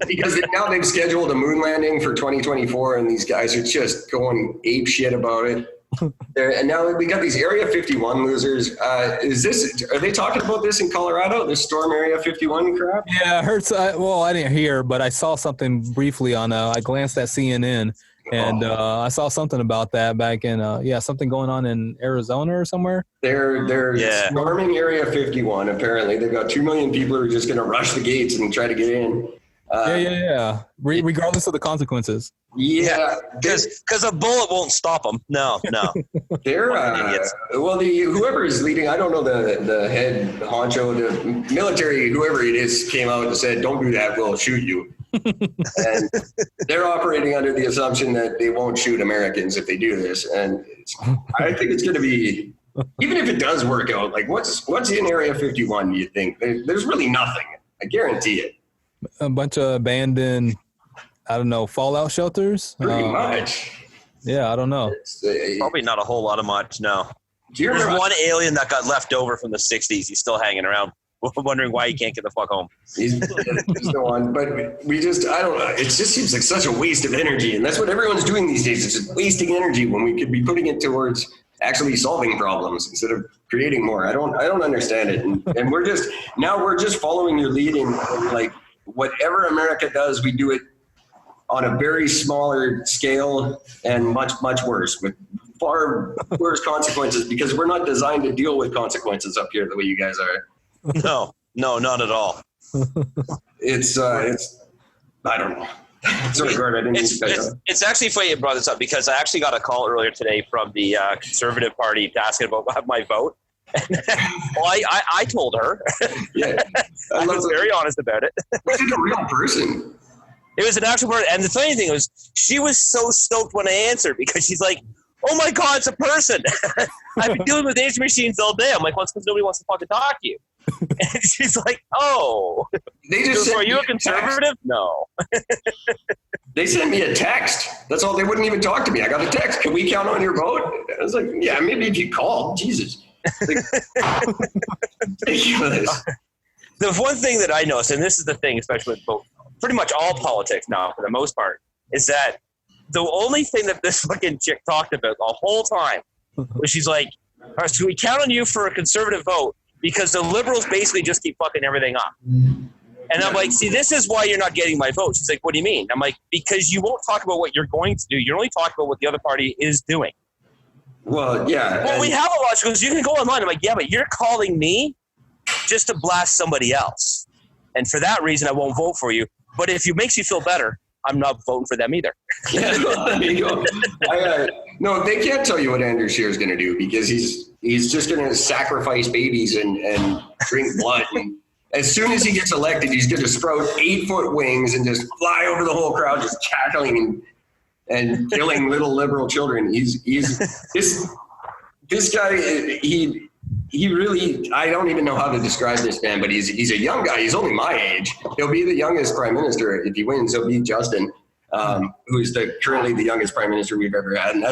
because now they've scheduled a moon landing for 2024, and these guys are just going ape shit about it. And now we got these Area 51 losers. Are they talking about this in Colorado? This Storm Area 51 crap? Yeah, I heard. I didn't hear, but I saw something briefly on. I glanced at CNN, and I saw something about that back in. Something going on in Arizona or somewhere. They're storming Area 51. Apparently, they've got 2 million people who are just going to rush the gates and try to get in. Regardless of the consequences. Yeah, because a bullet won't stop them. No. They're whoever is leading. I don't know the head honcho, the military, whoever it is, came out and said, "Don't do that. We'll shoot you." And they're operating under the assumption that they won't shoot Americans if they do this. And I think it's going to be even if it does work out, like what's in Area 51, do you think? There's really nothing. I guarantee it. A bunch of abandoned, I don't know, fallout shelters? Pretty much. Yeah, I don't know. Probably not a whole lot of much, no. Do you There's remember one alien that got left over from the 60s. He's still hanging around, wondering why he can't get the fuck home. He's no one, but we just, I don't know. It just seems like such a waste of energy. And that's what everyone's doing these days. It's just wasting energy when we could be putting it towards actually solving problems instead of creating more. I don't understand it. And we're just following your lead in like whatever America does, we do it on a very smaller scale and much, much worse with far worse consequences because we're not designed to deal with consequences up here the way you guys are. No, not at all. It's I don't know. Sorry, Gord, I didn't mean to cut you off. It's actually funny you brought this up because I actually got a call earlier today from the Conservative Party asking about my vote. Well, I told her. Yeah, I was very honest about it. Was it a real person? It was an actual person. And the funny thing was, she was so stoked when I answered because she's like, oh my God, it's a person. I've been dealing with answer machines all day. I'm like, well, it's because nobody wants to fucking talk to you. And she's like, oh. They just so are you a conservative? No. They sent me a text. That's all. They wouldn't even talk to me. I got a text. Can we count on your vote? I was like, yeah, maybe if you called. Jesus. Ridiculous. The one thing that I noticed, and this is the thing, especially with pretty much all politics now, for the most part, is that the only thing that this fucking chick talked about the whole time was she's like, all right, so we count on you for a conservative vote because the liberals basically just keep fucking everything up. And I'm like, see, this is why you're not getting my vote. She's like, what do you mean? I'm like, because you won't talk about what you're going to do. You're only talking about what the other party is doing. Well, yeah. Well, we have a lot. She goes, you can go online. I'm like, yeah, but you're calling me just to blast somebody else. And for that reason, I won't vote for you. But if it makes you feel better, I'm not voting for them either. Yeah, there you go. No, they can't tell you what Andrew Scheer is going to do because he's just going to sacrifice babies and drink blood. And as soon as he gets elected, he's going to sprout 8-foot wings and just fly over the whole crowd, just cackling and killing little liberal children. This guy. He really, I don't even know how to describe this man, but he's a young guy. He's only my age. He'll be the youngest prime minister. If he wins, he'll be Justin, who is currently the youngest prime minister we've ever had. And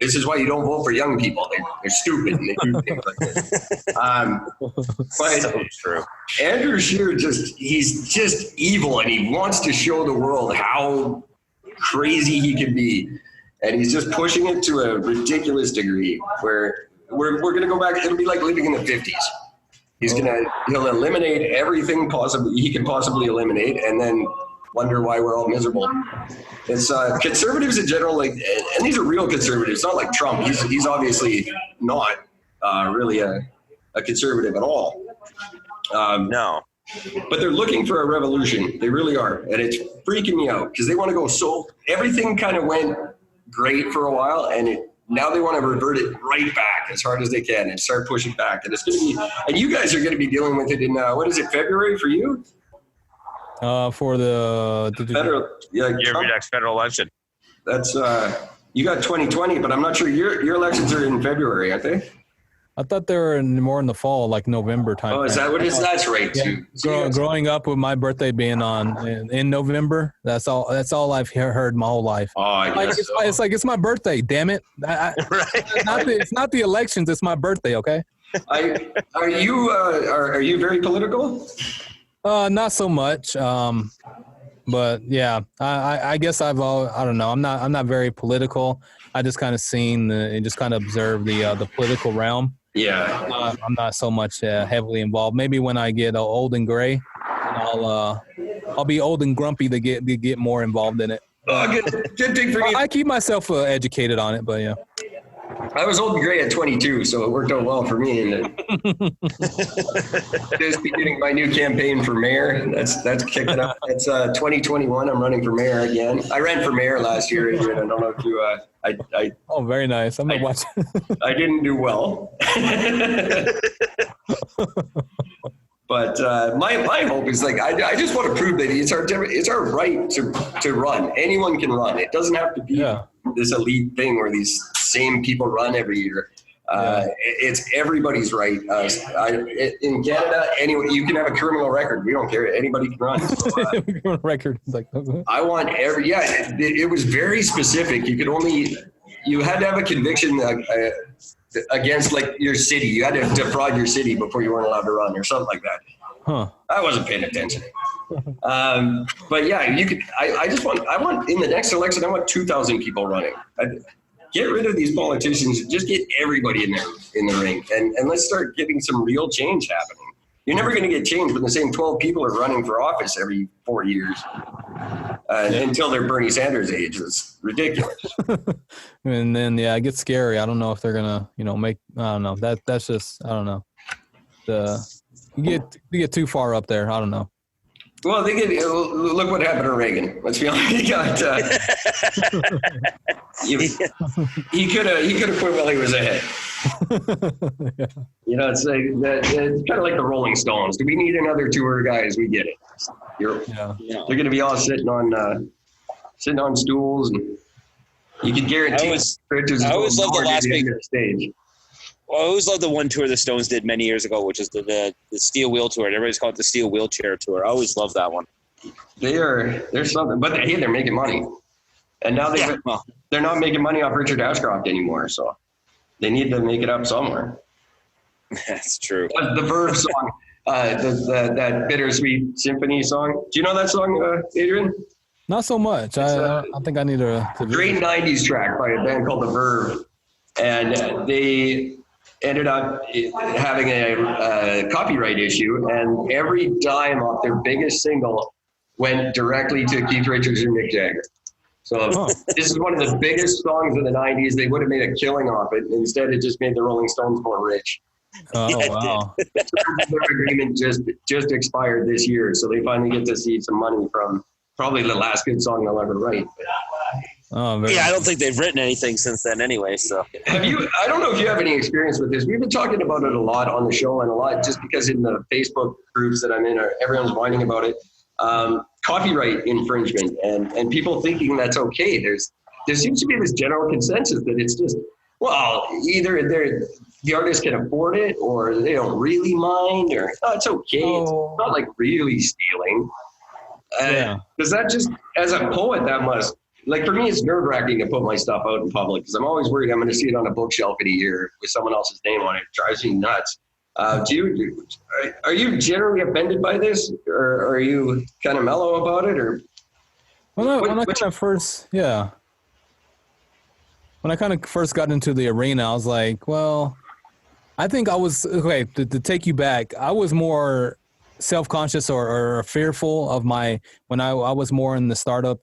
this is why you don't vote for young people. They're stupid and they do things like this. But So true. Andrew Scheer he's just evil and he wants to show the world how crazy he can be. And he's just pushing it to a ridiculous degree where we're going to go back. It'll be like living in the 50s. He'll eliminate everything he can possibly eliminate and then wonder why we're all miserable. It's conservatives in general, like, and these are real conservatives, not like Trump. He's obviously not really a conservative at all. No. But they're looking for a revolution. They really are. And it's freaking me out because they want to go everything kind of went great for a while and now they want to revert it right back as hard as they can and start pushing back. And it's going to be, and you guys are going to be dealing with it in, what is it, February for you? For the Federal, yeah, Your next federal election. That's, you got 2020, but I'm not sure your elections are in February, aren't they? I thought they were more in the fall, like November time. Oh, is that what it is? That's right, too. Yeah. Growing up with my birthday being in November, that's all I've heard my whole life. Oh, I guess it's like it's my birthday. Damn it! Right. It's not the elections. It's my birthday. Okay. Are you very political? Not so much. But yeah, I guess I don't know. I'm not very political. I just kind of just kind of observe the political realm. Yeah. I'm not so much heavily involved. Maybe when I get old and gray, I'll be old and grumpy to get more involved in it. Oh, good thing for me. I keep myself educated on it, but yeah. I was old and gray at 22, so it worked out well for me. And just beginning my new campaign for mayor. That's kicking up. It's 2021. I'm running for mayor again. I ran for mayor last year, Adrian. I don't know if you. Oh, very nice. I'm not watching. I didn't do well. But my hope is like I just want to prove that it's our right to run. Anyone can run. It doesn't have to be this elite thing where these same people run every year. It's everybody's right. In Canada, anyway, you can have a criminal record. We don't care. Anybody can run. So, record. Like, I want it was very specific. You had to have a conviction against like your city. You had to defraud your city before you weren't allowed to run or something like that. huh. I wasn't paying attention. But yeah, you could. I want in the next election. I want 2,000 people running. Get rid of these politicians. Just get everybody in the ring, and let's start getting some real change happening. You're never going to get change when the same 12 people are running for office every 4 years until they're Bernie Sanders' age. It's ridiculous. And then it gets scary. I don't know if they're gonna, make. I don't know. That's just I don't know. You get too far up there. I don't know. Well, look what happened to Reagan. Let's be honest. He got he could have quit while he was ahead. Yeah. It's like it's kind of like the Rolling Stones. Do we need another tour, guys? We get it. They're going to be all sitting on stools, and you can guarantee. I always love the last big stage. Well, I always loved the one tour the Stones did many years ago, which is the Steel Wheel Tour. Everybody's called it the Steel Wheelchair Tour. I always loved that one. They're something, but hey, they're making money, and now they're not making money off Richard Ashcroft anymore. So they need to make it up somewhere. That's true. The Verve song, that Bittersweet Symphony song. Do you know that song, Adrian? Not so much. I think I need to great 90s track by a band called The Verve, and they ended up having a copyright issue, and every dime off their biggest single went directly to Keith Richards and Mick Jagger. So this is one of the biggest songs of the 90s. They would have made a killing off it. Instead, it just made the Rolling Stones more rich. Oh, wow. Their agreement just expired this year, so they finally get to see some money from probably the last good song they'll ever write. I don't think they've written anything since then anyway. So have you? I don't know if you have any experience with this. We've been talking about it a lot on the show, and a lot just because in the Facebook groups that I'm in, everyone's whining about it. Copyright infringement and people thinking that's okay. There seems to be this general consensus that it's just, well, either the artist can afford it or they don't really mind, or it's okay. It's not like really stealing. Does that just, as a poet, that must, like for me, it's nerve-wracking to put my stuff out in public because I'm always worried I'm going to see it on a bookshelf in a year with someone else's name on it. It drives me nuts. Are you generally offended by this, or are you kind of mellow about it, or? When I kind of first got into the arena, I was like, well, I think I was okay. To take you back, I was more self-conscious or fearful of when I was more in the startup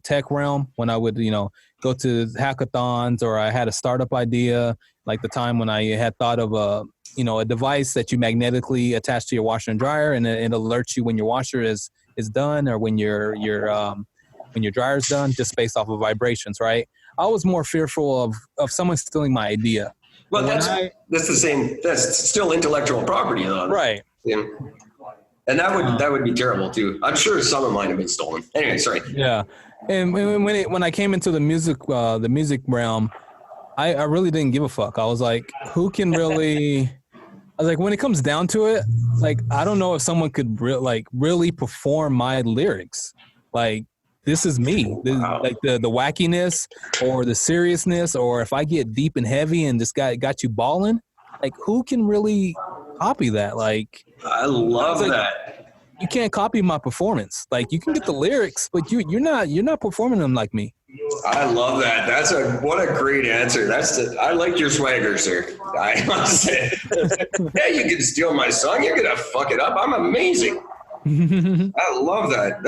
tech realm. When I would go to hackathons, or I had a startup idea, like the time when I had thought of a device that you magnetically attach to your washer and dryer, and it alerts you when your washer is done, or when your dryer is done, just based off of vibrations, right? I was more fearful of someone stealing my idea. Well, that's the same. That's still intellectual property, though, right? Yeah. And that would be terrible too. I'm sure some of mine have been stolen. Anyway, sorry. Yeah, and when I came into the music realm, I really didn't give a fuck. I was like, who can really? I was like, when it comes down to it, like, I don't know if someone could really perform my lyrics. Like, this is me. Like the wackiness or the seriousness, or if I get deep and heavy and this guy got you balling, like, who can really copy that? Like, I love that. You can't copy my performance. Like, you can get the lyrics, but you're not performing them like me. I love that. What a great answer. I like your swagger, sir. I must say. Yeah, you can steal my song. You're gonna fuck it up. I'm amazing. I love that.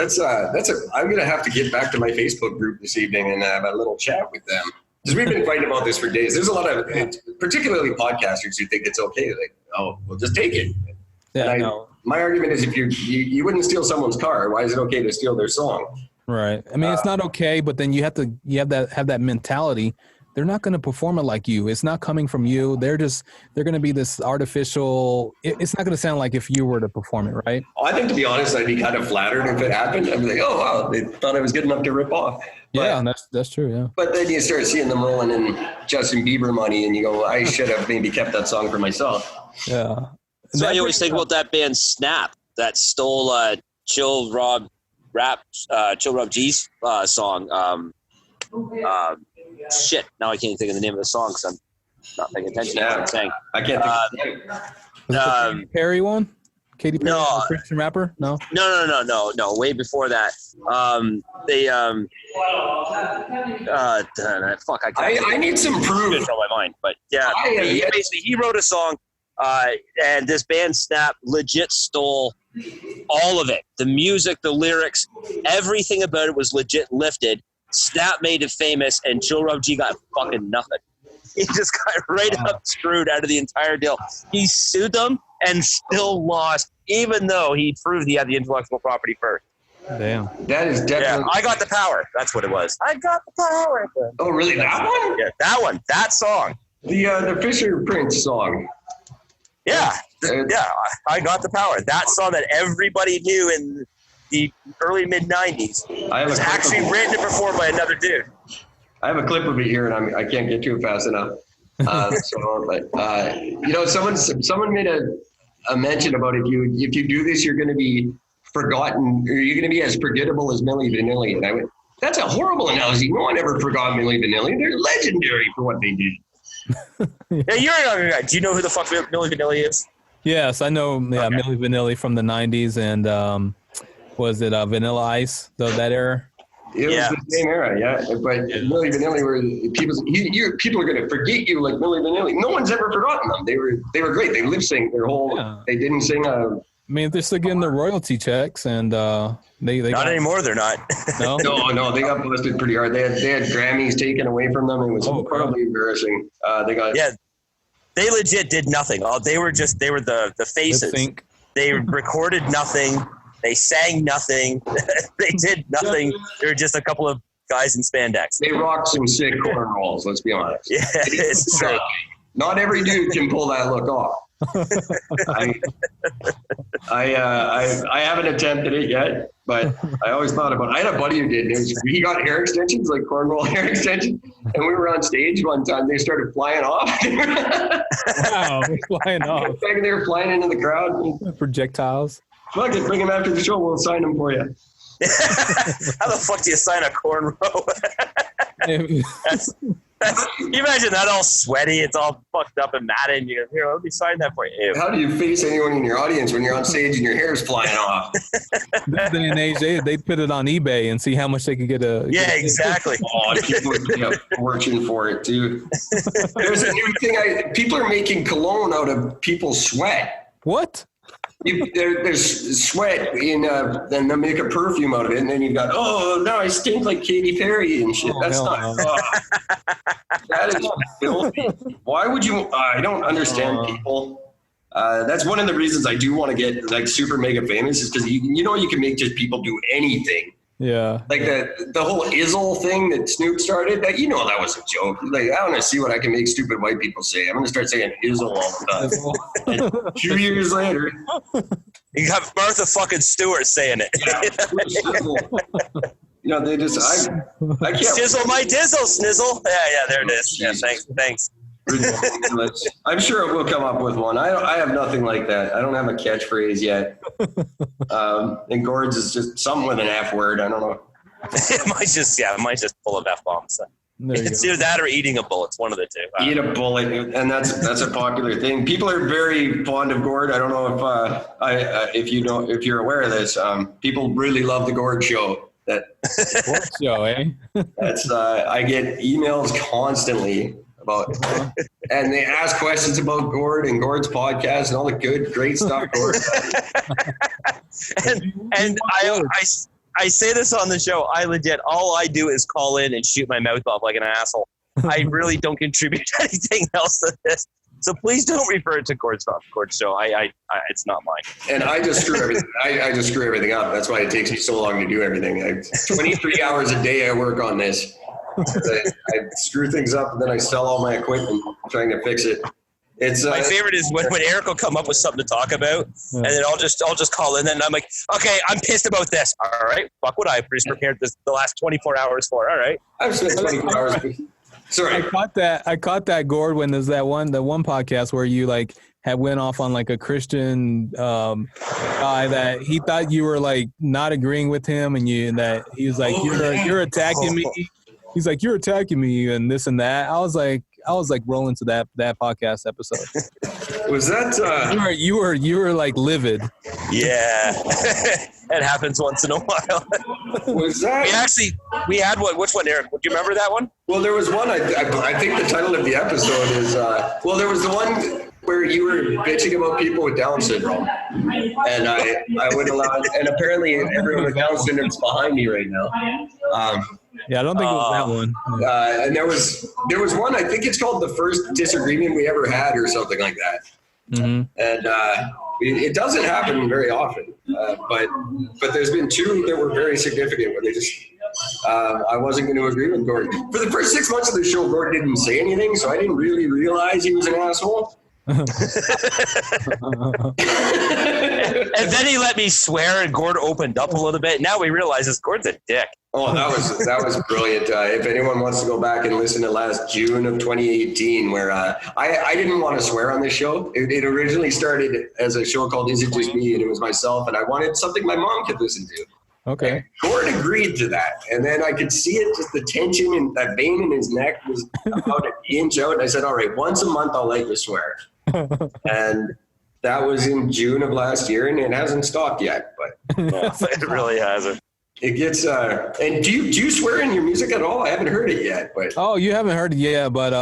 I'm gonna have to get back to my Facebook group this evening and have a little chat with them, because we've been fighting about this for days. There's a lot of, particularly podcasters, who think it's okay. Like, oh, well, just take it. Yeah, my argument is, if you wouldn't steal someone's car, why is it okay to steal their song? Right. I mean, it's not okay, but then you have that mentality. They're not going to perform it like you. It's not coming from you. They're going to be this artificial. It's not going to sound like if you were to perform it, right? I think, to be honest, I'd be kind of flattered if it happened. I'd be like, oh, wow, they thought I was good enough to rip off. Yeah, that's true. Yeah. But then you start seeing them rolling in Justin Bieber money, and you go, I should have maybe kept that song for myself. Yeah. So I always think about that band Snap that stole Chill Rob G's song. Shit, now I can't think of the name of the song because I'm not paying attention to what I'm saying. I can't think of the name. Was it the Katy Perry one? Katy Perry, No. the Christian rapper? No. No. Way before that. Fuck, I need some proof. It's on my mind, but yeah, he wrote a song, and this band Snap legit stole all of it. The music, the lyrics, everything about it was legit lifted. Snap made it famous, and Chill Rob G got fucking nothing. He just got right up screwed out of the entire deal. He sued them and still lost, even though he proved he had the intellectual property first. Damn. That is definitely. Yeah, I Got the Power. That's what it was. I got the power. Oh, really? That one? Yeah, that one. That song. The Fisher Prince song. Yeah. I Got the Power. That song that everybody knew in the early mid-'90s was actually written and performed by another dude. I have a clip of it here, and I can't get to it fast enough. Someone made a mention about if you do this, you're going to be forgotten, or you're going to be as forgettable as Milli Vanilli. And I went, that's a horrible analogy. No one ever forgot Milli Vanilli. They're legendary for what they did. Yeah, you're a younger guy. Do you know who the fuck Milli Vanilli is? Yes, I know. Yeah, okay. Milli Vanilli from the '90s, and was it Vanilla Ice? That era. It was the same era, yeah. But Milli Vanilli were people are going to forget you like Milli Vanilli. No one's ever forgotten them. They were great. They lip synced their whole. Yeah. They didn't sing a. I mean, they're still getting their royalty checks, and they not anymore. They're not. No, no, they got busted pretty hard. They had Grammys taken away from them. It was incredibly embarrassing. They legit did nothing. They were the faces. They recorded nothing. They sang nothing. They did nothing. They were just a couple of guys in spandex. They rocked some sick corn rolls. Let's be honest. Yeah, it's true. Not every dude can pull that look off. I haven't attempted it yet, but I always thought about it. I had a buddy who did. He got hair extensions, like cornroll hair extensions, and we were on stage one time. They started flying off. Wow, flying off. They were flying into the crowd. Projectiles. Fuck it, bring him after the show. We'll sign him for you. How the fuck do you sign a cornrow? You imagine that all sweaty, it's all fucked up and matted, and you go, here, let me sign that for you. How do you face anyone in your audience when you're on stage and your hair's flying off? This day and age, they'd put it on eBay and see how much they could get exactly. People are paying a fortune for it, too. There's a new thing. People are making cologne out of people's sweat. What? There's sweat in, then they'll make a perfume out of it, and then you've got, no, I stink like Katy Perry and shit. That's not. That is filthy. Why would you? I don't understand people. That's one of the reasons I do want to get like super mega famous is because you can make just people do anything. Yeah. Like the whole Izzle thing that Snoop started, that that was a joke. Like, I want to see what I can make stupid white people say. I'm going to start saying Izzle all the time. And 2 years later. You got Martha fucking Stewart saying it. Yeah. They just, I can't. Sizzle my dizzle, snizzle. Yeah, there it is. Yeah, thanks. I'm sure it will come up with one. I have nothing like that. I don't have a catchphrase yet. And Gord's is just something with an F word. I don't know. It might just pull of F-bombs. It's either that or eating a bullet. It's one of the two. Eat a bullet, and that's a popular thing. People are very fond of Gord. I don't know if you're aware of this. People really love the Gord show. Gord show, eh? That's I get emails constantly about, and they ask questions about Gord and Gord's podcast and all the great stuff Gord does. and I say this on the show. I legit, all I do is call in and shoot my mouth off like an asshole. I really don't contribute anything else to this. So please don't refer it to Gord's show. It's not mine. And I just screw everything. I just screw everything up. That's why it takes me so long to do everything. 23 hours a day I work on this. I screw things up and then I sell all my equipment trying to fix it. It's My favorite is when Eric will come up with something to talk about, and then I'll just call in, and I'm like, okay, I'm pissed about this. All right, fuck what I just prepared this the last 24 hours for. All right, I've spent 24 hours. Sorry, I caught that, Gord, when there's the one podcast where you like had went off on like a Christian guy that he thought you were like not agreeing with him, and that he was like, you're attacking me. He's like, you're attacking me and this and that. I was like rolling to that podcast episode. Was that you were like livid. yeah, it happens once in a while. Was that? We had one. Which one, Eric? Do you remember that one? Well, there was one. I think the title of the episode is. Well, there was the one where you were bitching about people with Down syndrome, and I would allow. And apparently, everyone with Down syndrome is behind me right now. Yeah, I don't think it was that one. And there was one. I think it's called The First Disagreement We Ever Had, or something like that. Mm-hmm. And it doesn't happen very often, but there's been two that were very significant where they just I wasn't going to agree with Gordon. For the first 6 months of the show, Gordon didn't say anything, so I didn't really realize he was an asshole. And then he let me swear, and Gord opened up a little bit. Now we realize this Gord's a dick. Oh, that was brilliant. If anyone wants to go back and listen to last June of 2018, where I didn't want to swear on this show. It originally started as a show called Is It Just Me? And it was myself, and I wanted something my mom could listen to. Okay. And Gord agreed to that. And then I could see it, just the tension and that vein in his neck was about an inch out. And I said, all right, once a month I'll let you swear. And that was in June of last year, and it hasn't stopped yet. But it really hasn't. It gets and do you swear in your music at all? I haven't heard it yet, but you haven't heard it yet, but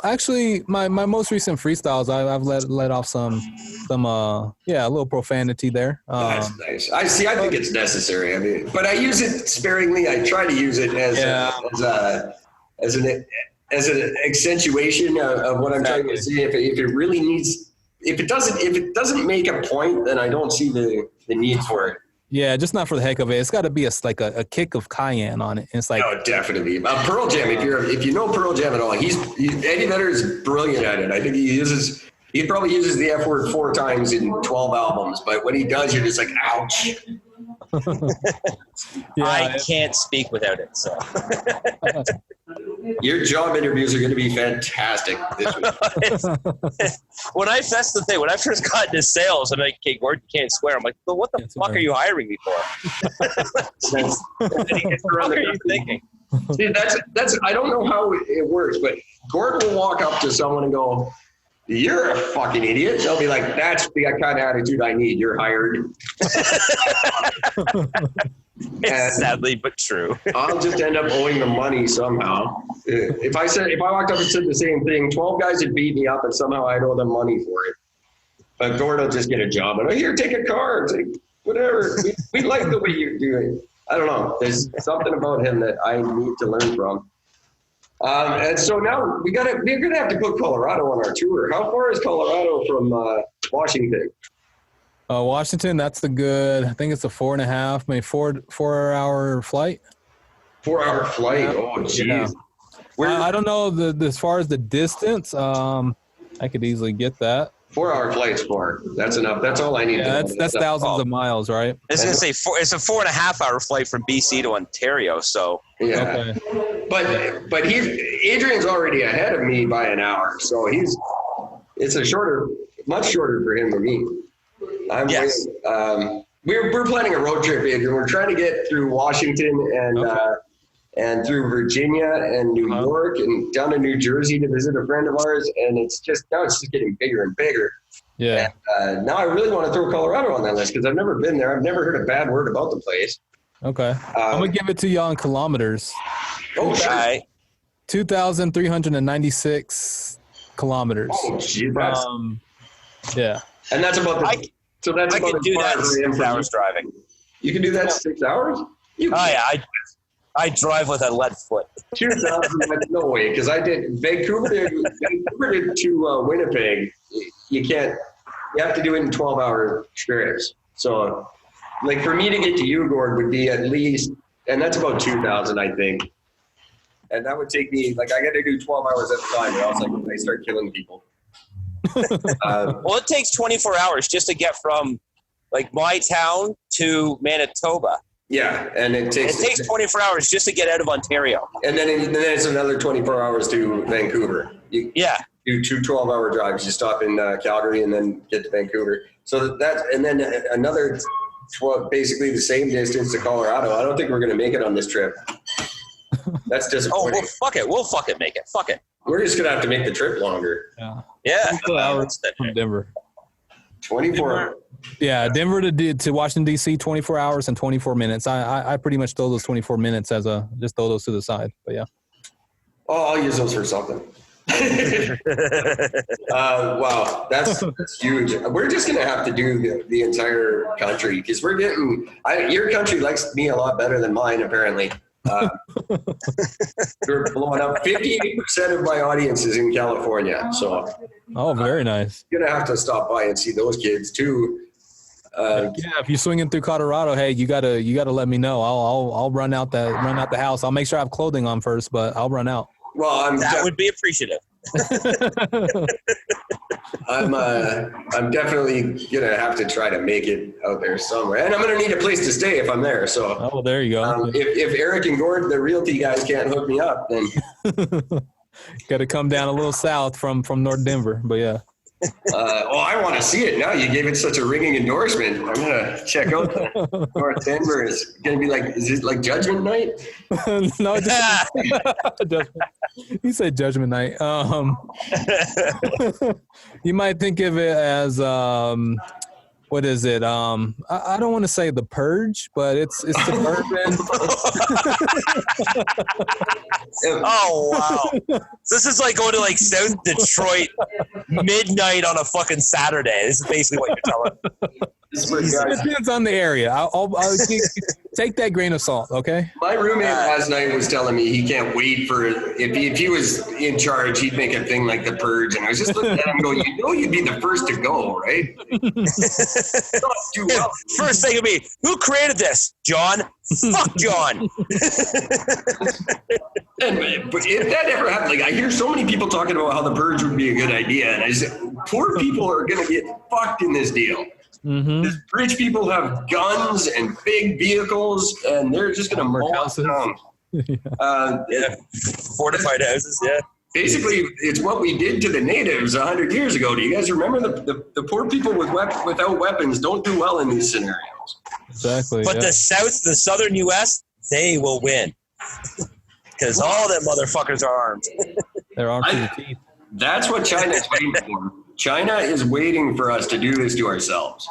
actually my most recent freestyles I've let off some a little profanity there. That's nice. I think it's necessary. I mean, but I use it sparingly. I try to use it as an accentuation of what I'm trying to say. If it really needs, if it doesn't make a point, then I don't see the need for it. Yeah, just not for the heck of it. It's got to be a kick of cayenne on it. It's like definitely. Pearl Jam. If you know Pearl Jam at all, Eddie Vedder is brilliant at it. I think he probably uses the F word 4 times in 12 albums, but when he does, you're just like, ouch. I can't speak without it. So your job interviews are going to be fantastic this week. That's the thing. When I first got into sales, I'm like, okay, Gord, you can't swear. I'm like, well, what the fuck are you hiring me for? What are you thinking? See, that's I don't know how it works, but Gord will walk up to someone and go, "You're a fucking idiot." They'll be like, "That's the kind of attitude I need. You're hired." It's sadly but true. I'll just end up owing them money somehow. If I walked up and said the same thing, 12 guys would beat me up, and somehow I'd owe them money for it. But Gord will just get a job and here, take a car, take whatever. We like the way you're doing. I don't know. There's something about him that I need to learn from. And so now we're gonna have to put Colorado on our tour. How far is Colorado from Washington? Washington, that's I think it's a 4.5, maybe 4 hour flight. 4 hour flight. Yeah. Oh, jeez. Yeah. I don't know as far as the distance. I could easily get that. 4 hour flight's far. That's enough. That's all I need. Yeah, that's thousands of miles, right? I was gonna say it's a 4.5 hour flight from BC to Ontario. So yeah, okay. But Adrian's already ahead of me by an hour, so it's much shorter for him than me. We're planning a road trip, Adrian. We're trying to get through Washington and through Virginia and New York and down to New Jersey to visit a friend of ours. And it's just getting bigger and bigger. Yeah. And now I really want to throw Colorado on that list because I've never been there. I've never heard a bad word about the place. Okay. I'm going to give it to you on kilometers. Okay. 2,396 kilometers. Oh, geez. Yeah. And that's about I could do that in 6 hours driving. You can do that in 6 hours? I drive with a lead foot. 2,000, no way, because I did Vancouver to Winnipeg. You have to do it in 12-hour strips. So, like, for me to get to you, Gord, would be at least, and that's about 2,000, I think. And that would take me, I got to do 12 hours at a time, or else I start killing people. Well, it takes 24 hours just to get from like my town to Manitoba. Yeah, and it takes 24 hours just to get out of Ontario. And then it's another 24 hours to Vancouver. You do 2 12-hour drives. You stop in Calgary and then get to Vancouver. So and then another basically the same distance to Colorado. I don't think we're going to make it on this trip. That's disappointing. Oh, well, fuck it. We'll fucking make it. Fuck it. We're just going to have to make the trip longer. Yeah. 24 hours from Denver. 24. Yeah, Denver to Washington, D.C., 24 hours and 24 minutes. I pretty much throw those 24 minutes just throw those to the side. But yeah. Oh, I'll use those for something. Wow, that's huge. We're just going to have to do the entire country because we're getting – your country likes me a lot better than mine, apparently. We're blowing up. 58% of my audience is in California. So, very nice. You're going to have to stop by and see those kids too. If you're swinging through Colorado, hey, you gotta let me know. I'll run out the house. I'll make sure I have clothing on first, but I'll run out. Well, that would be appreciative. I'm definitely gonna have to try to make it out there somewhere, and I'm gonna need a place to stay if I'm there. So, there you go. If Eric and Gord, the realty guys, can't hook me up, then got to come down a little south from North Denver. But yeah. I want to see it now. You gave it such a ringing endorsement. I'm gonna check out North Denver. Is gonna be is it like Judgment Night? No, you said Judgment Night. You might think of it as what is it? I don't want to say The Purge, but it's suburban. Oh wow! This is like going to South Detroit midnight on a fucking Saturday. This is basically what you're telling. It depends on the area. I'll take that grain of salt, okay? My roommate last night was telling me he can't wait for if he was in charge, he'd make a thing like The Purge, and I was just looking at him going, you'd be the first to go, right? First thing would be, who created this? John? Fuck John. But if that ever happened, I hear so many people talking about how The Purge would be a good idea, and I said, poor people are going to get fucked in this deal. Mm-hmm. These rich people have guns and big vehicles, and they're just going to mow us down. Fortified houses, yeah. Basically, it's what we did to the natives 100 years ago. Do you guys remember the poor people without weapons don't do well in these scenarios? Exactly. But the southern U.S., they will win. Because all them motherfuckers are armed. They're armed to the teeth. That's what China is waiting for. China is waiting for us to do this to ourselves.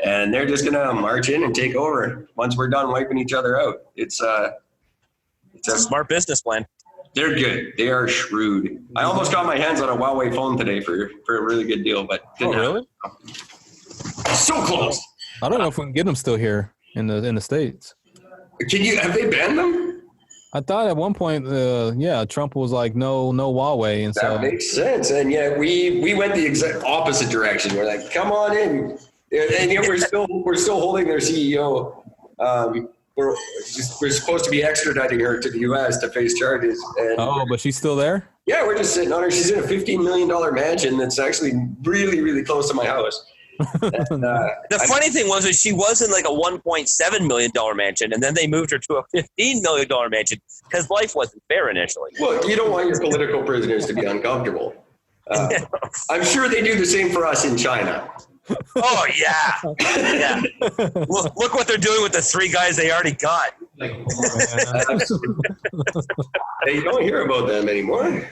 And they're just going to march in and take over once we're done wiping each other out. It's a smart business plan. They're good. They are shrewd. I almost got my hands on a Huawei phone today for a really good deal, but didn't really? So close. I don't know if we can get them still here in the States. Have they banned them? I thought at one point, Trump was like, no Huawei. And that makes sense. And yet we went the exact opposite direction. We're like, come on in. And yet we're still holding their CEO. We're supposed to be extraditing her to the U.S. to face charges. And but she's still there? Yeah, we're just sitting on her. She's in a $15 million mansion that's actually really, really close to my house. And, the funny thing was that she was in a $1.7 million mansion, and then they moved her to a $15 million mansion because life wasn't fair initially. Well, you don't want your political prisoners to be uncomfortable. I'm sure they do the same for us in China. Oh, yeah. Yeah. Look what they're doing with the 3 guys they already got. You don't hear about them anymore.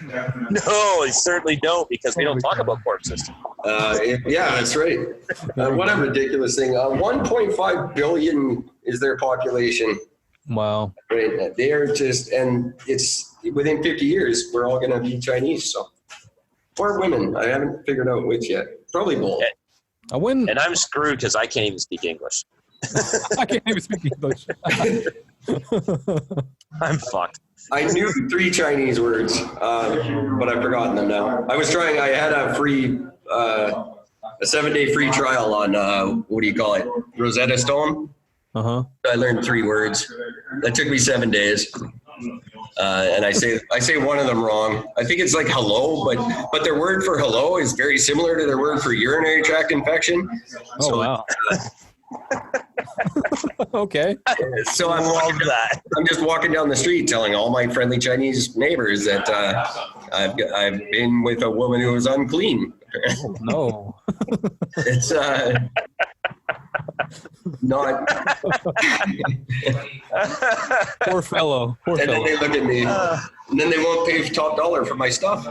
No, they certainly don't, because we don't talk about corpses. Yeah, that's right. What a ridiculous thing. 1.5 billion is their population. Wow. Right. They are just, and it's within 50 years, we're all going to be Chinese. So, or women. I haven't figured out which yet. Probably both. And I'm screwed because I can't even speak English. I can't even speak English. I'm fucked. I knew 3 Chinese words, but I've forgotten them now. I had a free, a 7-day free trial on, Rosetta Stone. Uh-huh. I learned 3 words. That took me 7 days. And I say one of them wrong. I think it's like hello, but their word for hello is very similar to their word for urinary tract infection. Oh, So, wow. Okay. So I'm just walking down the street telling all my friendly Chinese neighbors that I've been with a woman who was unclean. Oh, no. It's not. Poor fellow. And then they look at me, and then they won't pay top dollar for my stuff.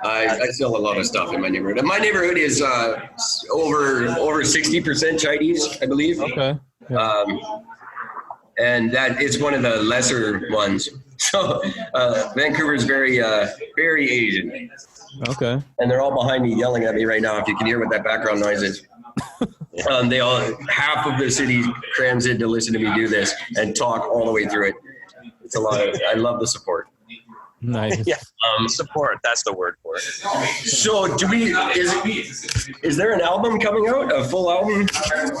I sell a lot of stuff in my neighborhood. And my neighborhood is over 60% Chinese, I believe. Okay. Yeah. And that is one of the lesser ones. So Vancouver is very Asian. Okay. And they're all behind me yelling at me right now. If you can hear what that background noise is. Half of the city crams in to listen to me do this and talk all the way through it. It's a lot. I love the support. Nice. Yeah. Support. That's the word for it. So is there an album coming out, a full album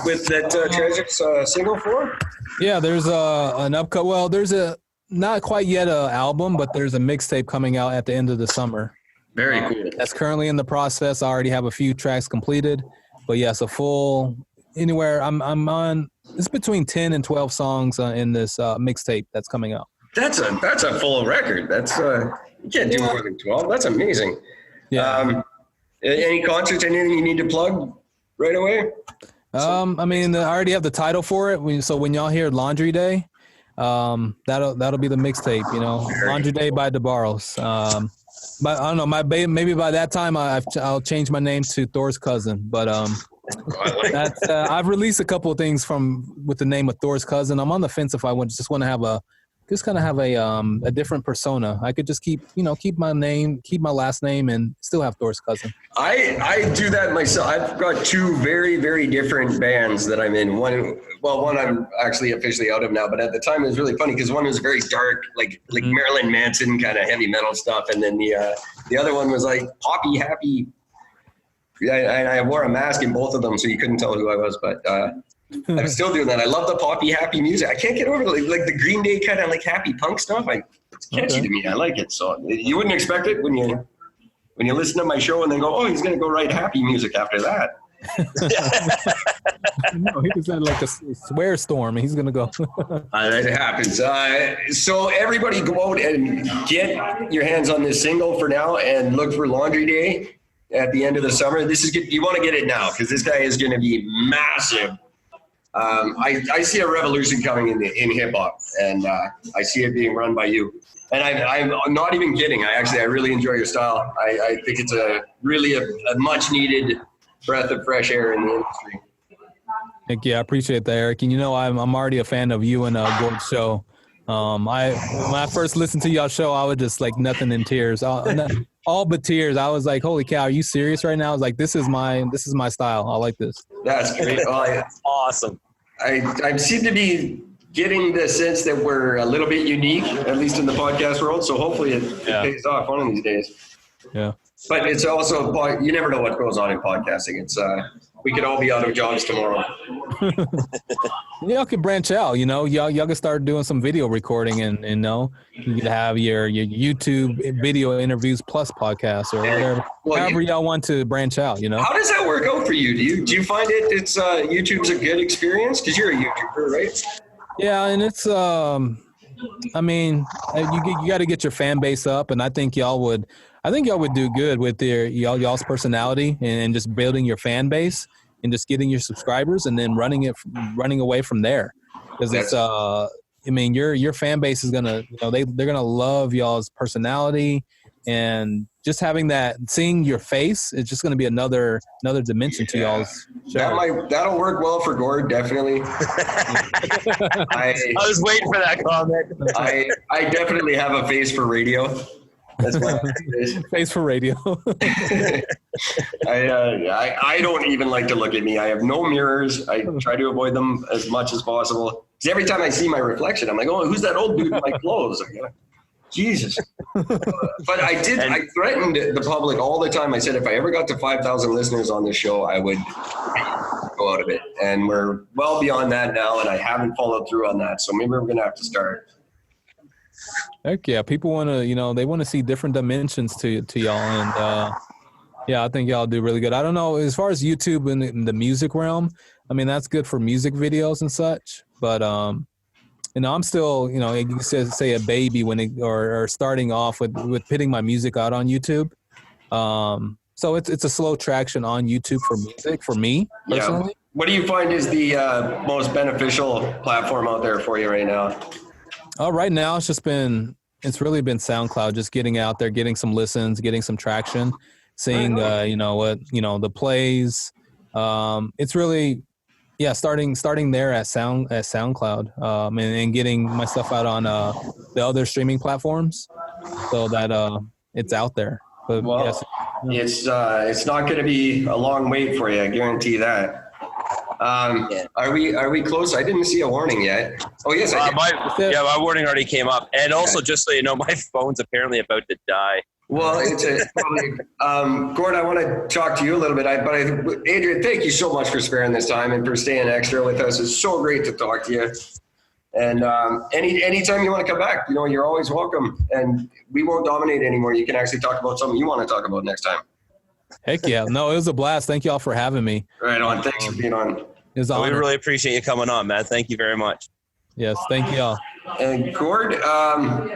with that Treasures single for? Yeah, there's an upcut. Well, there's not quite yet an album, but there's a mixtape coming out at the end of the summer. Very cool. That's currently in the process. I already have a few tracks completed, but yes, a full anywhere. I'm on. It's between 10 and 12 songs in this mixtape that's coming out. That's a full record. That's you can't do more than 12. That's amazing. Yeah. Any concerts? Anything you need to plug right away? I mean, I already have the title for it. So when y'all hear Laundry Day, that'll be the mixtape. You know, Laundry Day by Debarros. But I don't know. Maybe by that time I'll change my name to Thor's cousin. But that's I've released a couple of things with the name of Thor's cousin. I'm on the fence if I just want to have a different persona. I could just keep my name, keep my last name, and still have Thor's cousin. I do that myself. I've got two very, very different bands that I'm in. One I'm actually officially out of now, but at the time it was really funny because one was very dark, like Marilyn Manson kind of heavy metal stuff, and then the other one was like poppy happy. I wore a mask in both of them, so you couldn't tell who I was, but. I'm still doing that. I love the poppy happy music. I can't get over like the Green Day kind of like happy punk stuff. It's catchy to me. I like it. So you wouldn't expect it when you listen to my show and then go, oh, he's gonna go write happy music after that. No, he just had like a swear storm, and he's gonna go. That happens. So everybody go out and get your hands on this single for now, and look for Laundry Day at the end of the summer. This is good. You want to get it now because this guy is going to be massive. I see a revolution coming in hip hop, and I see it being run by you. And I'm not even kidding. I really enjoy your style. I think it's a much needed breath of fresh air in the industry. Thank you. I appreciate that, Eric. And I'm already a fan of you and Gord's show. When I first listened to y'all show, I was just like nothing in tears. All but tears. I was like, holy cow, are you serious right now? I was like, this is my style. I like this. That's great. That's awesome. I seem to be getting the sense that we're a little bit unique, at least in the podcast world. So hopefully it pays off one of these days. Yeah. But it's also, you never know what goes on in podcasting. It's we could all be out of jobs tomorrow. Y'all can branch out, y'all can start doing some video recording and you can have your YouTube video interviews plus podcasts or whatever. However y'all want to branch out, How does that work out for you? Do you find it's YouTube's a good experience? Because you're a YouTuber, right? Yeah, and it's I mean, you got to get your fan base up, and I think y'all would do good with y'all's personality and just building your fan base and just getting your subscribers and then running away from there. Because it's your fan base is gonna they're gonna love y'all's personality, and just seeing your face is just gonna be another dimension to y'all's show. That'll work well for Gord, definitely. I was waiting for that comment. I definitely have a face for radio. That's my face for radio. I don't even like to look at me. I have no mirrors. I try to avoid them as much as possible. Because every time I see my reflection, I'm like, oh, who's that old dude in my clothes? Jesus. But I threatened the public all the time. I said, if I ever got to 5,000 listeners on this show, I would go out of it. And we're well beyond that now, and I haven't followed through on that. So maybe we're going to have to start Heck yeah, people want to, they want to see different dimensions to y'all, and yeah, I think y'all do really good. I don't know, as far as YouTube in the music realm, I mean, that's good for music videos and such, but I'm still, you can say a baby or starting off with putting my music out on YouTube. So it's a slow traction on YouTube for music for me personally. Yeah. What do you find is the most beneficial platform out there for you right now? Right now, it's really been SoundCloud, just getting out there, getting some listens, getting some traction, seeing, the plays. It's really, starting there at SoundCloud, and getting my stuff out on the other streaming platforms so that it's out there. But it's not going to be a long wait for you. I guarantee that. Are we close? I didn't see a warning yet. Oh yes, my warning already came up. And also, just so you know, my phone's apparently about to die. Well, Gord, I want to talk to you a little bit. Adrian, thank you so much for sparing this time and for staying extra with us. It's so great to talk to you. And anytime you want to come back, you're always welcome. And we won't dominate anymore. You can actually talk about something you want to talk about next time. Heck yeah. No, it was a blast. Thank you all for having me. Right on. Thanks for being on. It was an honor. We really appreciate you coming on, man. Thank you very much. Yes, thank you all. And Gord,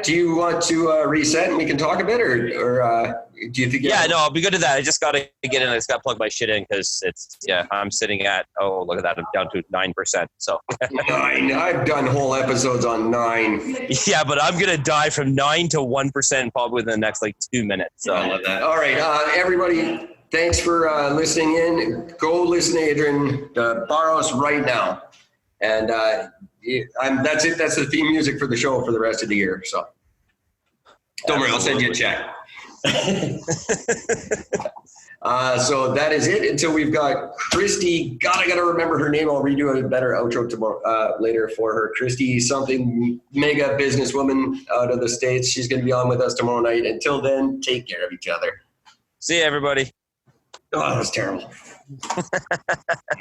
do you want to reset and we can talk a bit, or do you think? Yeah, no, I'll be good to that. I just got to get in. I just got to plug my shit in because I'm sitting at, look at that. I'm down to 9%. So 9. I've done whole episodes on 9. Yeah, but I'm going to die from 9 to 1% probably within the next 2 minutes. So I love that. All right, everybody. Thanks for listening in. Go listen to Adrian Debarros right now. And that's it. That's the theme music for the show for the rest of the year. So don't worry, I'll send you a check. So that is it until we've got Christy. God, I got to remember her name. I'll redo a better outro tomorrow, later for her. Christy something, mega businesswoman out of the States. She's going to be on with us tomorrow night. Until then, take care of each other. See you, everybody. Oh, that was terrible.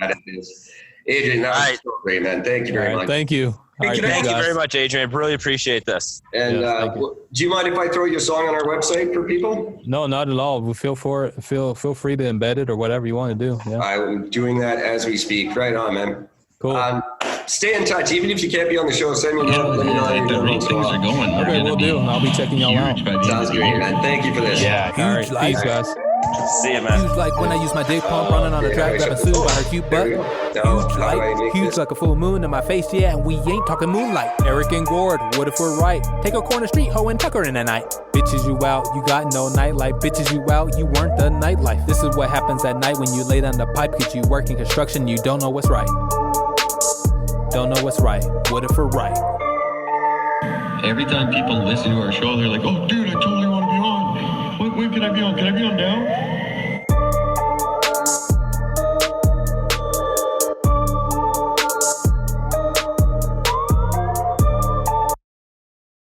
That is. Adrian, that was so great, man. Thank you very much. Thank you. Thank you very much, Adrian. I really appreciate this. And do you mind if I throw your song on our website for people? No, not at all. Feel free to embed it or whatever you want to do. Yeah. I'm doing that as we speak. Right on, man. Cool. Stay in touch. Even if you can't be on the show, send me a note. Let me know how you're doing. Things are going. Okay, we'll do. I'll be checking y'all out. Sounds great, man. Thank you for this. Yeah. All right. Peace, guys. See you, man. Huge like when I use my dick pump running on the track, grabbing Sue by her cute butt. Huge like a full moon in my face, yeah, and we ain't talking moonlight. Eric and Gord, what if we're right? Take a corner street, hoe and tuck her in the night. Bitches you out, you got no nightlife. Bitches you out, you weren't the nightlife. This is what happens at night when you lay down the pipe, cause you work in construction, you don't know what's right. Don't know what's right. What if we're right? Every time people listen to our show, they're like, oh, dude, I totally want to be on. When can I be on? Can I be on now?